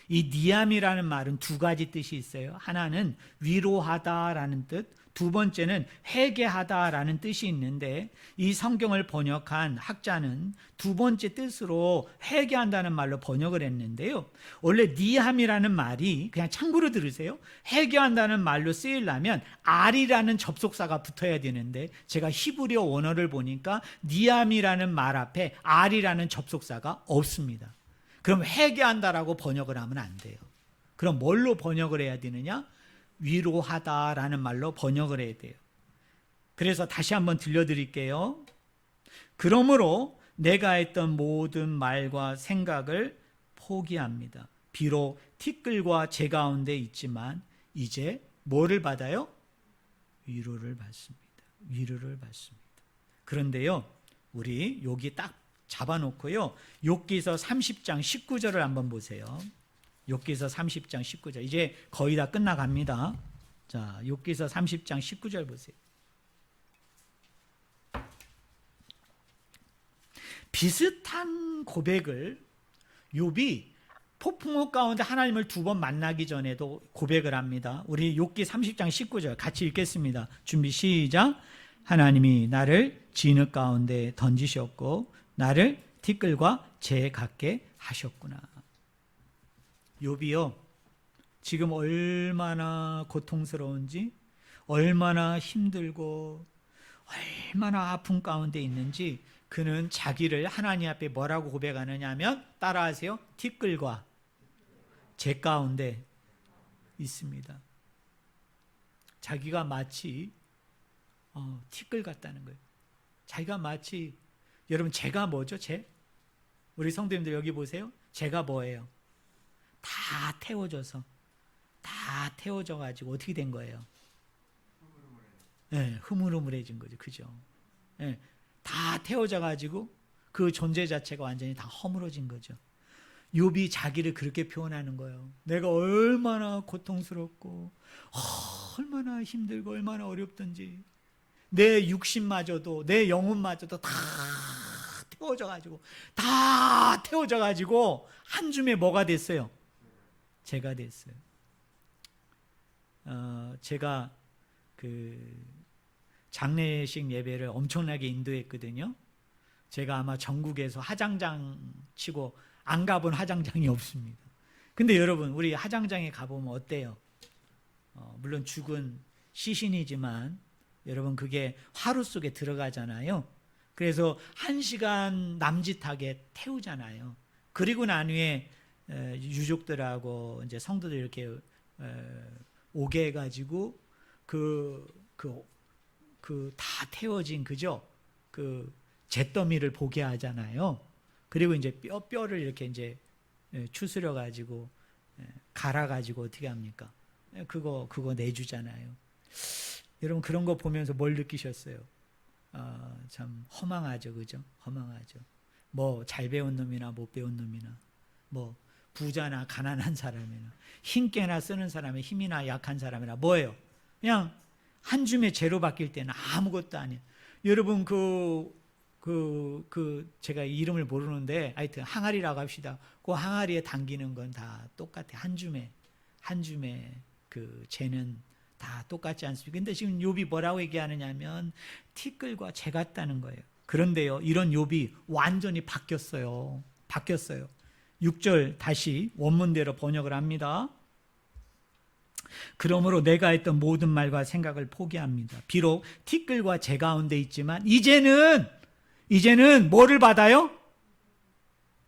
이 니함이라는 말은 두 가지 뜻이 있어요. 하나는 위로하다라는 뜻, 두 번째는 회개하다라는 뜻이 있는데 이 성경을 번역한 학자는 두 번째 뜻으로 회개한다는 말로 번역을 했는데요. 원래 니함이라는 말이 그냥 참고로 들으세요. 회개한다는 말로 쓰이려면 알이라는 접속사가 붙어야 되는데 제가 히브리어 원어를 보니까 니함이라는 말 앞에 알이라는 접속사가 없습니다. 그럼 회개한다라고 번역을 하면 안 돼요. 그럼 뭘로 번역을 해야 되느냐? 위로하다라는 말로 번역을 해야 돼요. 그래서 다시 한번 들려드릴게요. 그러므로 내가 했던 모든 말과 생각을 포기합니다. 비록 티끌과 제 가운데 있지만 이제 뭐를 받아요? 위로를 받습니다. 위로를 받습니다. 그런데요, 우리 여기 딱 잡아놓고요. 욥기서 30장 19절을 한번 보세요. 욥기서 30장 19절. 이제 거의 다 끝나갑니다. 자, 욥기서 30장 19절 보세요. 비슷한 고백을 욥이 폭풍우 가운데 하나님을 두 번 만나기 전에도 고백을 합니다. 우리 욥기 30장 19절 같이 읽겠습니다. 준비 시작. 하나님이 나를 진흙 가운데 던지셨고 나를 티끌과 재 같게 하셨구나. 욥이요, 지금 얼마나 고통스러운지, 얼마나 힘들고 얼마나 아픔 가운데 있는지 그는 자기를 하나님 앞에 뭐라고 고백하느냐 하면 따라하세요. 티끌과 재 가운데 있습니다. 자기가 마치 티끌 같다는 거예요. 자기가 마치, 여러분 재가 뭐죠? 재? 우리 성도님들 여기 보세요. 재가 뭐예요? 다 태워져서, 다 태워져 가지고 어떻게 된 거예요? 네, 흐물흐물해진 거죠. 그죠? 네, 다 태워져 가지고 그 존재 자체가 완전히 다 허물어진 거죠. 욥이 자기를 그렇게 표현하는 거예요. 내가 얼마나 고통스럽고 얼마나 힘들고 얼마나 어렵든지 내 육신마저도 내 영혼마저도 다 태워져가지고 한 줌에 뭐가 됐어요? 재가 됐어요. 제가 그 장례식 예배를 엄청나게 인도했거든요. 제가 아마 전국에서 하장장 치고 안 가본 하장장이 없습니다. 근데 여러분, 우리 하장장에 가보면 어때요? 물론 죽은 시신이지만 여러분 그게 화루 속에 들어가잖아요. 그래서 1시간 남짓하게 태우잖아요. 그리고 난 후에 유족들하고 이제 성도들 이렇게 오게 해가지고 다 태워진 그죠? 그 잿더미를 보게 하잖아요. 그리고 이제 뼈를 이렇게 이제 추스려 가지고 갈아 가지고 어떻게 합니까? 그거 내주잖아요. 여러분 그런 거 보면서 뭘 느끼셨어요? 참 허망하죠, 그죠? 허망하죠. 뭐 잘 배운 놈이나 못 배운 놈이나, 뭐 부자나 가난한 사람이나, 힘께나 쓰는 사람이 힘이나 약한 사람이나 뭐예요? 그냥 한 줌의 재로 바뀔 때는 아무것도 아니에요. 여러분 그 제가 이름을 모르는데 하여튼 항아리라고 합시다. 그 항아리에 담기는 건 다 똑같아. 한 줌의 그 재는 다 똑같지 않습니까? 근데 지금 욥이 뭐라고 얘기하느냐면 티끌과 재 같다는 거예요. 그런데요, 이런 욥이 완전히 바뀌었어요. 6절 다시 원문대로 번역을 합니다. 그러므로 내가 했던 모든 말과 생각을 포기합니다. 비록 티끌과 재 가운데 있지만 이제는 뭐를 받아요?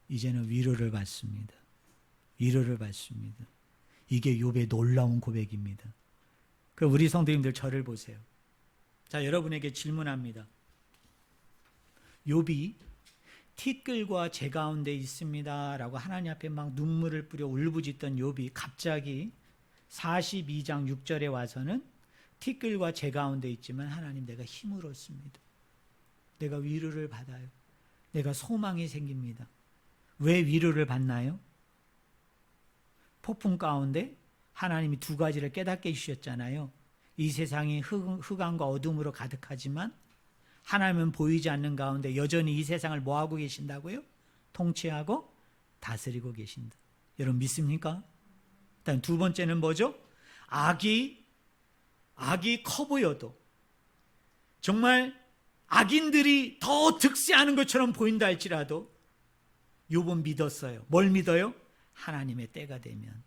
이제는 위로를 받습니다. 위로를 받습니다. 이게 욥의 놀라운 고백입니다. 그 우리 성도님들 저를 보세요. 자, 여러분에게 질문합니다. 욥이 티끌과 재 가운데 있습니다 라고 하나님 앞에 막 눈물을 뿌려 울부짖던 욥이 갑자기 42장 6절에 와서는 티끌과 재 가운데 있지만 하나님, 내가 힘을 얻습니다. 내가 위로를 받아요. 내가 소망이 생깁니다. 왜 위로를 받나요? 폭풍 가운데 하나님이 두 가지를 깨닫게 해주셨잖아요. 이 세상이 흑암과 어둠으로 가득하지만 하나님은 보이지 않는 가운데 여전히 이 세상을 뭐하고 계신다고요? 통치하고 다스리고 계신다. 여러분 믿습니까? 일단 두 번째는 뭐죠? 악이 커 보여도, 정말 악인들이 더 득세하는 것처럼 보인다 할지라도 욥은 믿었어요. 뭘 믿어요? 하나님의 때가 되면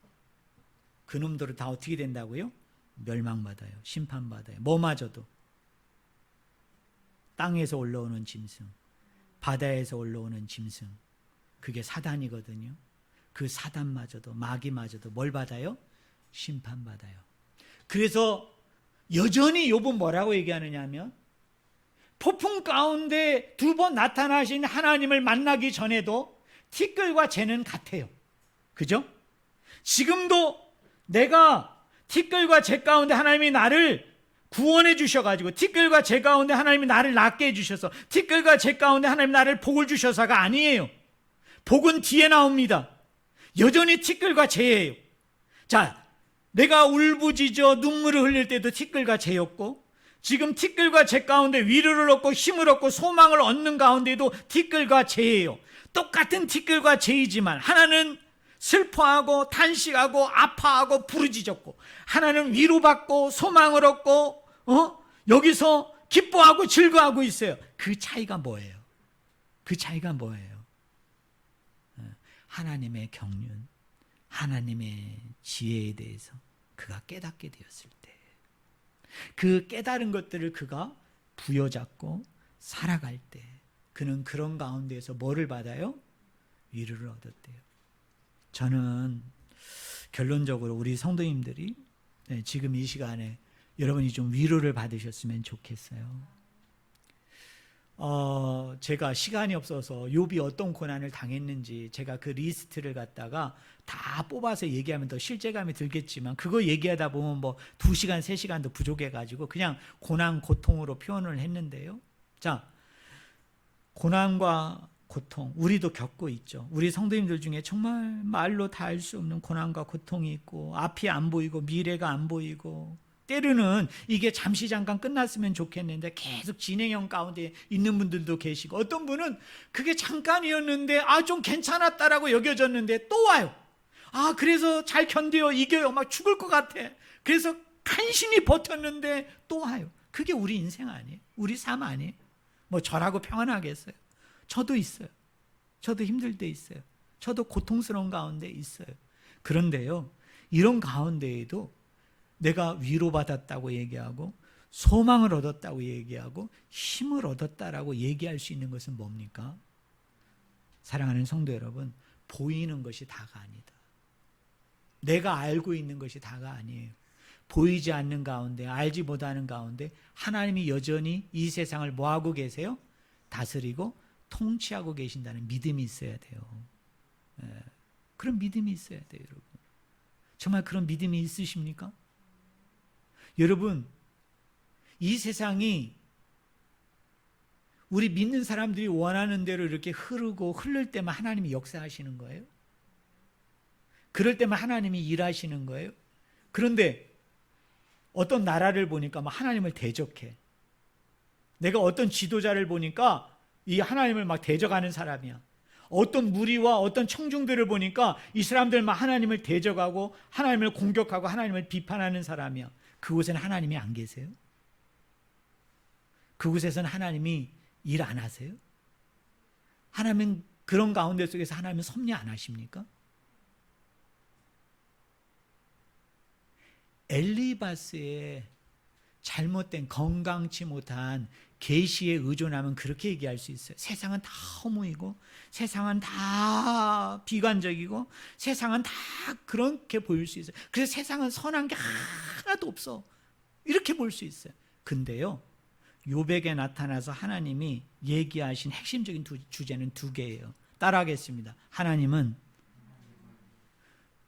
그놈들을 다 어떻게 된다고요? 멸망받아요. 심판받아요. 뭐마저도 땅에서 올라오는 짐승, 바다에서 올라오는 짐승, 그게 사단이거든요. 그 사단마저도, 마귀마저도 뭘 받아요? 심판받아요. 그래서 여전히 욥은 뭐라고 얘기하느냐 하면 폭풍 가운데 두 번 나타나신 하나님을 만나기 전에도 티끌과 재는 같아요. 그죠? 지금도 내가 티끌과 재 가운데 하나님이 나를 구원해 주셔가지고, 티끌과 재 가운데 하나님이 나를 낫게 해주셔서, 티끌과 재 가운데 하나님이 나를 복을 주셔서가 아니에요. 복은 뒤에 나옵니다. 여전히 티끌과 재예요. 자, 내가 울부짖어 눈물을 흘릴 때도 티끌과 재였고, 지금 티끌과 재 가운데 위로를 얻고 힘을 얻고 소망을 얻는 가운데도 티끌과 재예요. 똑같은 티끌과 재이지만 하나는 슬퍼하고 탄식하고 아파하고 부르짖었고, 하나는 위로받고 소망을 얻고 여기서 기뻐하고 즐거워하고 있어요. 그 차이가 뭐예요? 그 차이가 뭐예요? 하나님의 경륜, 하나님의 지혜에 대해서 그가 깨닫게 되었을 때, 그 깨달은 것들을 그가 부여잡고 살아갈 때, 그는 그런 가운데에서 뭐를 받아요? 위로를 얻었대요. 저는 결론적으로 우리 성도님들이 지금 이 시간에 여러분이 좀 위로를 받으셨으면 좋겠어요. 제가 시간이 없어서 욥이 어떤 고난을 당했는지 제가 그 리스트를 갖다가 다 뽑아서 얘기하면 더 실제감이 들겠지만, 그거 얘기하다 보면 뭐 2시간, 3시간도 부족해가지고 그냥 고난, 고통으로 표현을 했는데요. 자, 고난과 고통, 우리도 겪고 있죠. 우리 성도님들 중에 정말 말로 다 알 수 없는 고난과 고통이 있고, 앞이 안 보이고 미래가 안 보이고, 때로는 이게 잠시 잠깐 끝났으면 좋겠는데 계속 진행형 가운데 있는 분들도 계시고, 어떤 분은 그게 잠깐이었는데 좀 괜찮았다라고 여겨졌는데 또 와요. 그래서 잘 견뎌요, 이겨요, 막 죽을 것 같아. 그래서 간신히 버텼는데 또 와요. 그게 우리 인생 아니에요? 우리 삶 아니에요? 뭐 저라고 평안하겠어요? 저도 있어요. 저도 힘들 때 있어요. 저도 고통스러운 가운데 있어요. 그런데요, 이런 가운데에도 내가 위로받았다고 얘기하고 소망을 얻었다고 얘기하고 힘을 얻었다라고 얘기할 수 있는 것은 뭡니까? 사랑하는 성도 여러분, 보이는 것이 다가 아니다. 내가 알고 있는 것이 다가 아니에요. 보이지 않는 가운데, 알지 못하는 가운데 하나님이 여전히 이 세상을 뭐하고 계세요? 다스리고 통치하고 계신다는 믿음이 있어야 돼요. 그런 믿음이 있어야 돼요, 여러분. 정말 그런 믿음이 있으십니까? 여러분, 이 세상이 우리 믿는 사람들이 원하는 대로 이렇게 흐르고 흐를 때만 하나님이 역사하시는 거예요? 그럴 때만 하나님이 일하시는 거예요? 그런데 어떤 나라를 보니까 막 하나님을 대적해. 내가 어떤 지도자를 보니까 이 하나님을 막 대적하는 사람이야. 어떤 무리와 어떤 청중들을 보니까 이 사람들만 하나님을 대적하고 하나님을 공격하고 하나님을 비판하는 사람이야. 그곳에는 하나님이 안 계세요? 그곳에서는 하나님이 일 안 하세요? 하나님은 그런 가운데 속에서 하나님은 섭리 안 하십니까? 엘리바스의 잘못된 건강치 못한 계시에 의존하면 그렇게 얘기할 수 있어요. 세상은 다 허무이고 세상은 다 비관적이고 세상은 다 그렇게 보일 수 있어요. 그래서 세상은 선한 게 하나도 없어, 이렇게 볼 수 있어요. 근데요, 욥에게 나타나서 하나님이 얘기하신 핵심적인 주제는 두 개예요. 따라하겠습니다. 하나님은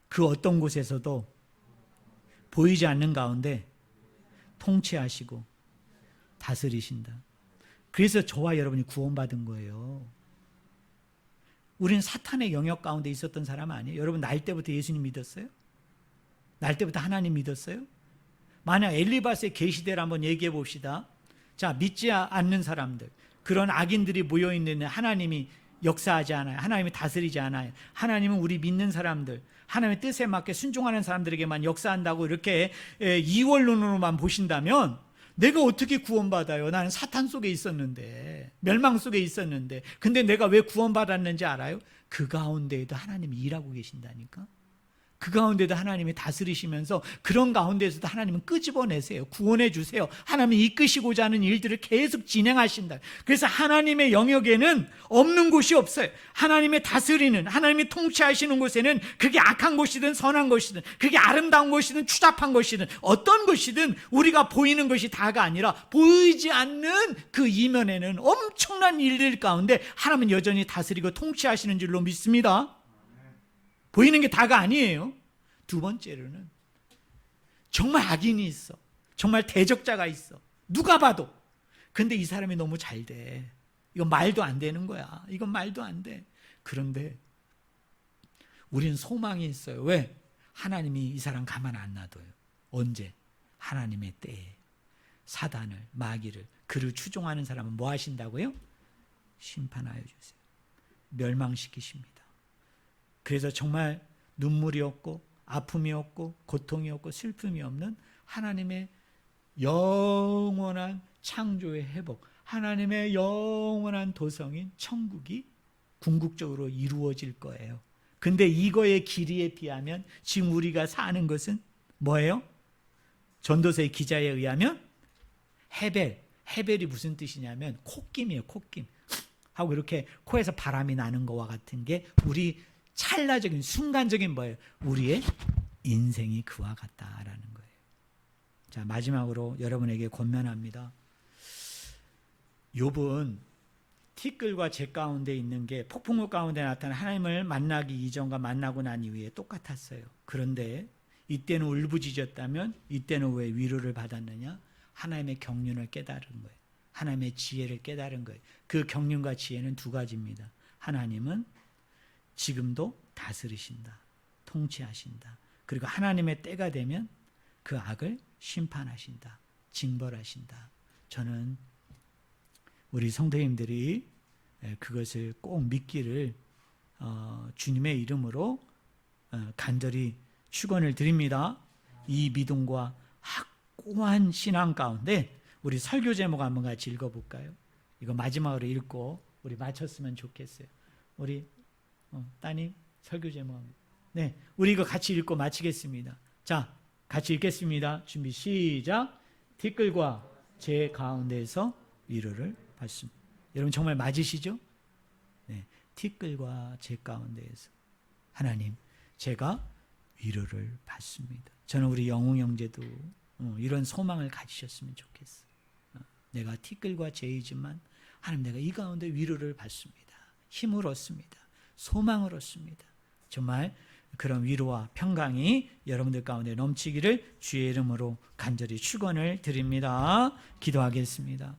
그 어떤 곳에서도 보이지 않는 가운데 통치하시고 다스리신다. 그래서 저와 여러분이 구원받은 거예요. 우리는 사탄의 영역 가운데 있었던 사람 아니에요? 여러분 날 때부터 예수님 믿었어요? 날 때부터 하나님 믿었어요? 만약 엘리바스의 계시대를 한번 얘기해 봅시다. 자, 믿지 않는 사람들, 그런 악인들이 모여있는 하나님이 역사하지 않아요. 하나님이 다스리지 않아요. 하나님은 우리 믿는 사람들, 하나님의 뜻에 맞게 순종하는 사람들에게만 역사한다고 이렇게 이원론으로만 보신다면 내가 어떻게 구원받아요? 나는 사탄 속에 있었는데, 멸망 속에 있었는데, 근데 내가 왜 구원받았는지 알아요? 그 가운데에도 하나님이 일하고 계신다니까. 그 가운데도 하나님이 다스리시면서 그런 가운데에서도 하나님은 끄집어내세요. 구원해 주세요. 하나님이 이끄시고자 하는 일들을 계속 진행하신다. 그래서 하나님의 영역에는 없는 곳이 없어요. 하나님의 다스리는, 하나님이 통치하시는 곳에는 그게 악한 곳이든 선한 것이든, 그게 아름다운 것이든 추잡한 것이든 어떤 것이든 우리가 보이는 것이 다가 아니라 보이지 않는 그 이면에는 엄청난 일들 가운데 하나님은 여전히 다스리고 통치하시는 줄로 믿습니다. 보이는 게 다가 아니에요. 두 번째로는 정말 악인이 있어. 정말 대적자가 있어. 누가 봐도. 근데 이 사람이 너무 잘 돼. 이건 말도 안 되는 거야. 이건 말도 안 돼. 그런데 우리는 소망이 있어요. 왜? 하나님이 이 사람 가만 안 놔둬요. 언제? 하나님의 때에. 사단을, 마귀를, 그를 추종하는 사람은 뭐 하신다고요? 심판하여 주세요. 멸망시키십니다. 그래서 정말 눈물이 없고 아픔이 없고 고통이 없고 슬픔이 없는 하나님의 영원한 창조의 회복, 하나님의 영원한 도성인 천국이 궁극적으로 이루어질 거예요. 근데 이거의 길이에 비하면 지금 우리가 사는 것은 뭐예요? 전도서의 기자에 의하면 헤벨이 무슨 뜻이냐면 콧김이에요. 콧김 하고 이렇게 코에서 바람이 나는 것과 같은 게 우리 찰나적인 순간적인 뭐예요? 우리의 인생이 그와 같다라는 거예요. 자, 마지막으로 여러분에게 권면합니다. 욥은 티끌과 재 가운데 있는 게 폭풍우 가운데 나타난 하나님을 만나기 이전과 만나고 난 이후에 똑같았어요. 그런데 이때는 울부짖었다면 이때는 왜 위로를 받았느냐? 하나님의 경륜을 깨달은 거예요. 하나님의 지혜를 깨달은 거예요. 그 경륜과 지혜는 두 가지입니다. 하나님은 지금도 다스리신다. 통치하신다. 그리고 하나님의 때가 되면 그 악을 심판하신다. 징벌하신다. 저는 우리 성도님들이 그것을 꼭 믿기를 주님의 이름으로 간절히 축원을 드립니다. 이 믿음과 확고한 신앙 가운데 우리 설교 제목 한번 같이 읽어볼까요? 이거 마지막으로 읽고 우리 마쳤으면 좋겠어요. 우리 따님 설교 제목. 네, 우리 이거 같이 읽고 마치겠습니다. 자, 같이 읽겠습니다. 준비 시작. 티끌과 재 가운데에서 위로를 받습니다. 여러분 정말 맞으시죠? 네, 티끌과 재 가운데에서 하나님, 제가 위로를 받습니다. 저는 우리 영웅 형제도 이런 소망을 가지셨으면 좋겠어요. 내가 티끌과 재이지만 하나님, 내가 이 가운데 위로를 받습니다. 힘을 얻습니다. 소망을 얻습니다. 정말 그런 위로와 평강이 여러분들 가운데 넘치기를 주의 이름으로 간절히 축원을 드립니다. 기도하겠습니다.